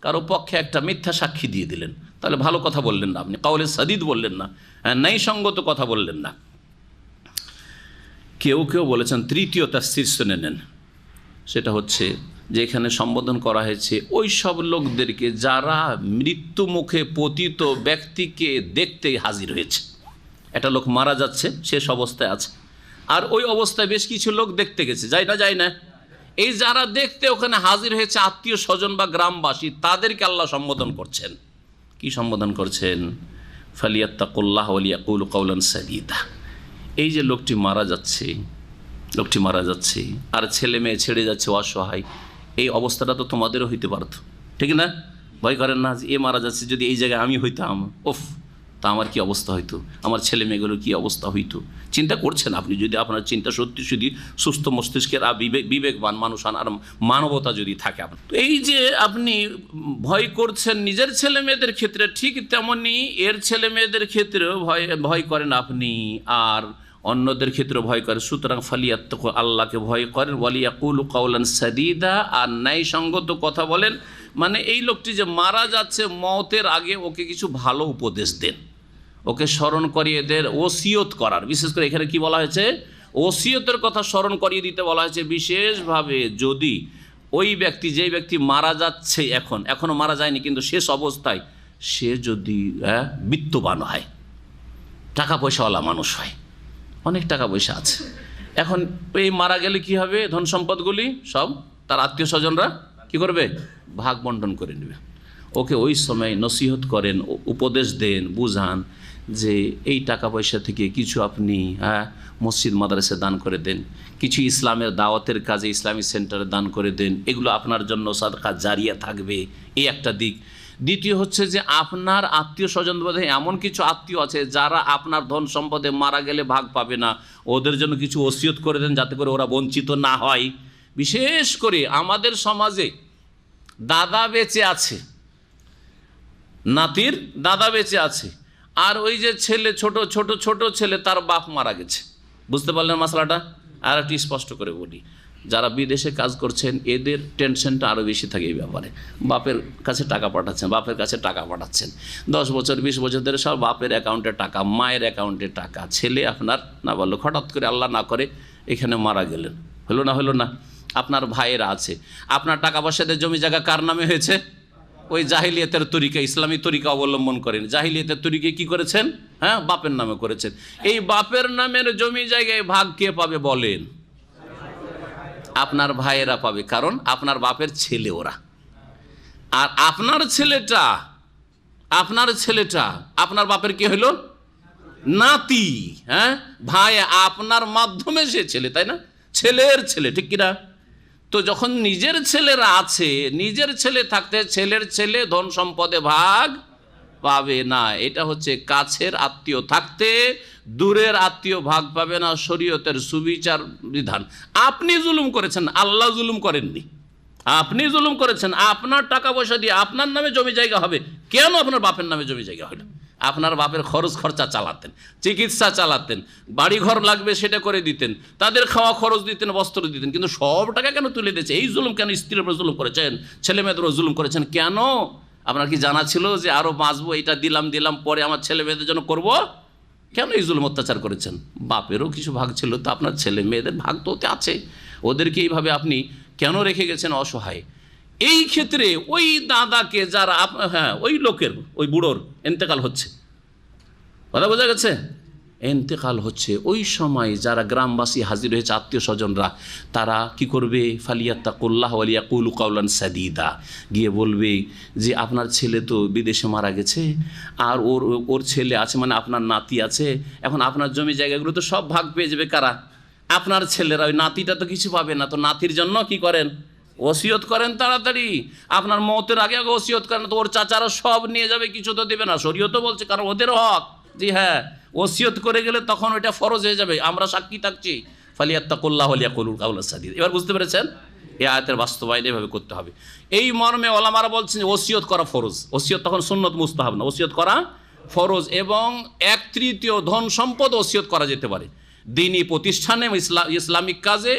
কারো পক্ষে একটা মিথ্যা সাক্ষী দিয়ে দিলেন, তাহলে ভালো কথা বললেন না, আপনি কাউলে সাদিদ বললেন না, নাই সঙ্গত কথা বললেন না। কেউ কেউ বলেছেন তৃতীয় তাফসীর শুনে নেন, সেটা হচ্ছে যে এখানে সম্বোধন করা হয়েছে ওই সব লোকদেরকে যারা মৃত্যু মুখে পতিত ব্যক্তিকে দেখতে হাজির হয়েছে। একটা লোক মারা যাচ্ছে, শেষ অবস্থায় আছে, আর ওই অবস্থায় বেশ কিছু লোক দেখতে গেছে, যায় না, যায় না? এই যারা দেখতে ওখানে হাজির হয়েছে, আত্মীয় স্বজন বা গ্রামবাসী, তাদেরকে আল্লাহ সম্বোধন করছেন। কি সম্বোধন করছেন? ফালিয়াত্তাকুল্লাহ ওয়া লিয়াকুলু কাওলান সাদীদা। এই যে লোকটি মারা যাচ্ছে, লোকটি মারা যাচ্ছে, আর ছেলে মেয়ে ছেড়ে যাচ্ছে অসহায়, এই অবস্থাটা তো তোমাদেরও হইতে পারত, ঠিক না? ভয় করেন না যে এ মারা যাচ্ছে, যদি এই জায়গায় আমি হইতাম, ওফ, তা আমার কি অবস্থা হইতো, আমার ছেলে মেয়েগুলোর কী অবস্থা হইতো? চিন্তা করছেন আপনি, যদি আপনার চিন্তা সত্যি যদি সুস্থ মস্তিষ্কের আর বিবেকবান মানুষ আর মানবতা যদি থাকে আপনার, এই যে আপনি ভয় করছেন নিজের ছেলে মেয়েদের ক্ষেত্রে, ঠিক তেমনি এর ছেলে মেয়েদের ক্ষেত্রেও ভয় করেন আপনি, আর অন্যদের ক্ষেত্রে ভয় করে। সুতরাং ফালিয়াত্তাকু, আল্লাহকে ভয় করেন, ওয়ালিয়াকুলু কাওলান সাদীদা, আর ন্যায়সঙ্গত কথা বলেন। মানে এই লোকটি যে মারা যাচ্ছে, মওতের আগে ওকে কিছু ভালো উপদেশ দেন, ওকে স্মরণ করিয়ে দেন, ওসিয়ত করার, বিশেষ করে এখানে কি বলা হয়েছে? ওসিয়তের কথা স্মরণ করিয়ে দিতে বলা হয়েছে বিশেষভাবে। যদি ওই ব্যক্তি, যেই ব্যক্তি মারা যাচ্ছে, এখনও মারা যায়নি কিন্তু শেষ অবস্থায়, সে যদি বিত্তবান হয়, টাকা পয়সাওয়ালা মানুষ হয়, অনেক টাকা পয়সা আছে, এখন এই মারা গেলে কি হবে? ধন সম্পদগুলি সব তার আত্মীয় স্বজনরা কি করবে? ভাগ বন্টন করে নেবে। ওকে ওই সময় নসিহত করেন, উপদেশ দেন, বুঝান যে এই টাকা পয়সা থেকে কিছু আপনি মসজিদ মাদ্রাসা দান করে দেন, কিছু ইসলামের দাওয়াতের কাজে ইসলামী সেন্টারে দান করে দেন, এগুলো আপনার জন্য সাদকা জারিয়া থাকবে, এই একটা দিক। দ্বিতীয় হচ্ছে যে আপনার আত্মীয় স্বজন বোধ এমন কিছু আত্মীয় আছে যারা আপনার ধন সম্পদে মারা গেলে ভাগ পাবে না, ওদের জন্য কিছু ওসিয়ত করে দেন যাতে করে ওরা বঞ্চিত না হয়। বিশেষ করে আমাদের সমাজে দাদা বেঁচে আছে, নাতির দাদা বেঁচে আছে, আর ওই যে ছেলে ছোট ছোট ছোট ছেলে তার বাপ মারা গেছে। বুঝতে পারলেন মশলাটা? আর একটু স্পষ্ট করে বলি, যারা বিদেশে কাজ করছেন এদের টেনশনটা আরও বেশি থাকে এই ব্যাপারে। বাপের কাছে টাকা পাঠাচ্ছেন, বাপের কাছে টাকা পাঠাচ্ছেন, 10 বছর 20 বছর ধরে সব বাপের অ্যাকাউন্টে টাকা, মায়ের অ্যাকাউন্টে টাকা। ছেলে আপনার না বললো, হঠাৎ করে আল্লাহ না করে এখানে মারা গেলেন, হলো না, আপনার ভাইয়েরা আছে, আপনার টাকা পয়সাদের জমি জায়গা কার নামে হয়েছে? ওই জাহিলিয়াতের তরিকা, ইসলামী তরিকা অবলম্বন করেন, জাহিলিয়াতের তরিকে কি করেছেন? বাপের নামে করেছেন। এই বাপের নামের জমি জায়গায় ভাগ কে পাবে বলেন? আপনার ভাইয়েরা পাবে, কারণ আপনার বাপের ছেলে ওরা। আর আপনার ছেলেটা আপনার বাপের কি হইল? নাতি। ভাই আপনার মাধ্যমে সে ছেলে, তাই না? ছেলের ছেলে, ঠিক কিনা? তো যখন নিজের ছেলেরা আছে, নিজের ছেলে থাকতে ছেলের ছেলে ধন সম্পদে ভাগ পাবে না। এটা হচ্ছে কাছের আত্মীয় থাকতে দূরের আত্মীয় ভাগ পাবে না, শরীয়তের সুবিচার বিধান। আপনি জুলুম করেছেন, আল্লাহ জুলুম করেননি। আপনি জুলুম করেছেন, আপনার টাকা পয়সা দিয়ে আপনার নামে জমি জায়গা হবে, কেন আপনার বাপের নামে জমি জায়গা হলো? আপনার বাপের খরচা চালাতেন, চিকিৎসা চালাতেন, বাড়ি ঘর লাগবে সেটা করে দিতেন, তাদের খাওয়া খরচ দিতেন, বস্ত্র দিতেন, কিন্তু সব টাকা কেন তুলে দিয়েছে? এই জুলুম কেন? স্ত্রীর উপর জুলুম করেছেন, ছেলে মেয়েদের জুলুম করেছেন কেন? আপনার কি জানা ছিল যে আরও বাঁচবো, এটা দিলাম পরে আমার ছেলে মেয়েদের জন্য করব? কেন এই জুলুম অত্যাচার করেছেন? বাপেরও কিছু ভাগ ছিল, তো আপনার ছেলে মেয়েদের ভাগ তো ওতে আছে, ওদেরকে এইভাবে আপনি কেন রেখে গেছেন অসহায়? এই ক্ষেত্রে ওই দাদাকে যারা ওই লোকের, ওই বুড়োর ইন্তেকাল হচ্ছে, কথা বোঝা গেছে? ইন্তেকাল হচ্ছে, ওই সময় যারা গ্রামবাসী হাজির হয়েছে, আত্মীয় স্বজনরা, তারা কি করবে? ফালিয়াত্তাকুল্লাহ ওয়া লিয়াকুলু কাওলান সাদীদা, গিয়ে বলবে যে আপনার ছেলে তো বিদেশে মারা গেছে, আর ওর ছেলে আছে, মানে আপনার নাতি আছে, এখন আপনার জমি জায়গাগুলো তো সব ভাগ পেয়ে যাবে কারা? আপনার ছেলেরা। ওই নাতিটা তো কিছু পাবে না, তো নাতির জন্য কি করেন? ওসিয়ত করেন তাড়াতাড়ি, আপনার মওতের আগে ওসিয়ত করেন, তো ওর চাচারা সব নিয়ে যাবে, কিছু তো দেবে না। শরীয়তও বলছে, কারণ ওদের হক। জি হ্যাঁ, ওসিয়ত করে গেলে তখন ওইটা ফরজ হয়ে যাবে, আমরা সাক্ষী থাকছি। ফালিয়াত্তাকুল্লাহ ওয়া লিয়াকুলু কাওলান সাদীদা। এবার বুঝতে পেরেছেন? এই আয়াতের বাস্তবায়ন এভাবে করতে হবে। এই মর্মে ওলামারা বলছেন ওসিয়ত করা ফরজ। ওসিয়ত তখন সুন্নত মুস্তাহাব না, ওসিয়ত করা ফরজ। এবং 1/3 ধন সম্পদ ওসিয়ত করা যেতে পারে দ্বীনি প্রতিষ্ঠানে, ইসলামিক কাজে,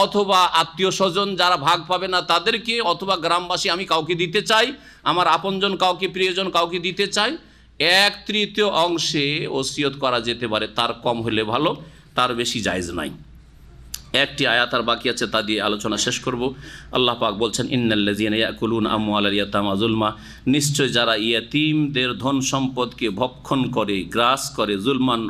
অথবা আত্মীয় স্বজন যারা ভাগ পাবে না তাদেরকে, অথবা গ্রামবাসী আমি কাউকে দিতে চাই, আমার আপনজন কাউকে, প্রিয়জন কাউকে দিতে চাই, 1/3 অংশে ওসিয়ত করা যেতে পারে। তার কম হলে ভালো, তার বেশি জায়েজ নাই। একটি আয়াত আর বাকি আছে, তা দিয়ে আলোচনা শেষ করব। আল্লাহ পাক বলছেন, ইন্নাল্লাযীনা ইয়াকুলুনা আমওয়ালাল ইয়াতামা যুলমা, নিশ্চয় যারা ইয়াতীমদের ধন সম্পদকে ভক্ষণ করে, গ্রাস করে, জুলমান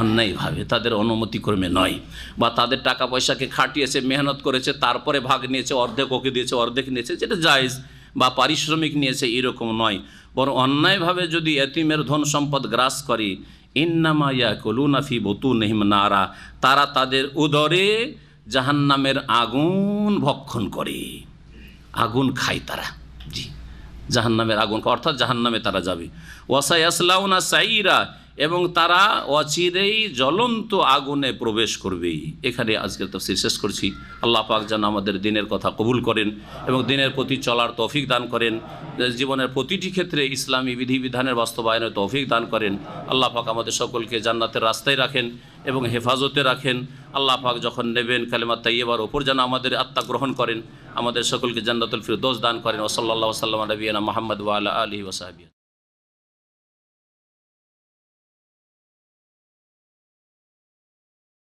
অন্যায়ভাবে, তাদের অনুমতিক্রমে নয়, বা তাদের টাকা পয়সাকে খাটিয়েছে, মেহনত করেছে, তারপরে ভাগ নিয়েছে, অর্ধেক ওকে দিয়েছে, অর্ধেক নিয়েছে, যেটা জায়েজ, বা পারিশ্রমিক নিয়েছে, এরকম নয়। বরং অন্যায়ভাবে যদি এতিমের ধন সম্পদ গ্রাস করে, ইন্নামা ইয়াকুলুনা ফি বুতুনিহিম নারা, তারা তাদের উদরে জাহান্নামের আগুন ভক্ষণ করে, আগুন খায় তারা। জি, জাহান্নামের আগুন, অর্থাৎ জাহান্নামে তারা যাবে। ওয়াসায়াসলাউনা সাইরা, এবং তারা অচিরেই জ্বলন্ত আগুনে প্রবেশ করবে। এখানে আজকের তাফসীর শেষ করছি। আল্লাহ পাক যেন আমাদের দিনের কথা কবুল করেন এবং দিনের প্রতি চলার তৌফিক দান করেন, জীবনের প্রতিটি ক্ষেত্রে ইসলামী বিধিবিধানের বাস্তবায়নের তৌফিক দান করেন। আল্লাহ পাক আমাদের সকলকে জান্নাতের রাস্তায় রাখেন এবং হেফাজতে রাখেন। আল্লাহ পাক যখন নেবেন কালেমা তাইয়্যিবার ওপর যেন আমাদের আত্মা গ্রহণ করেন, আমাদের সকলকে জান্নাতুল ফিরদৌস দান করেন। ওয়া সাল্লাল্লাহু ওয়া সাল্লামা আলা নবিয়িনা মুহাম্মদ ওয়া আলা আলিহি ওয়া সাহবিহি।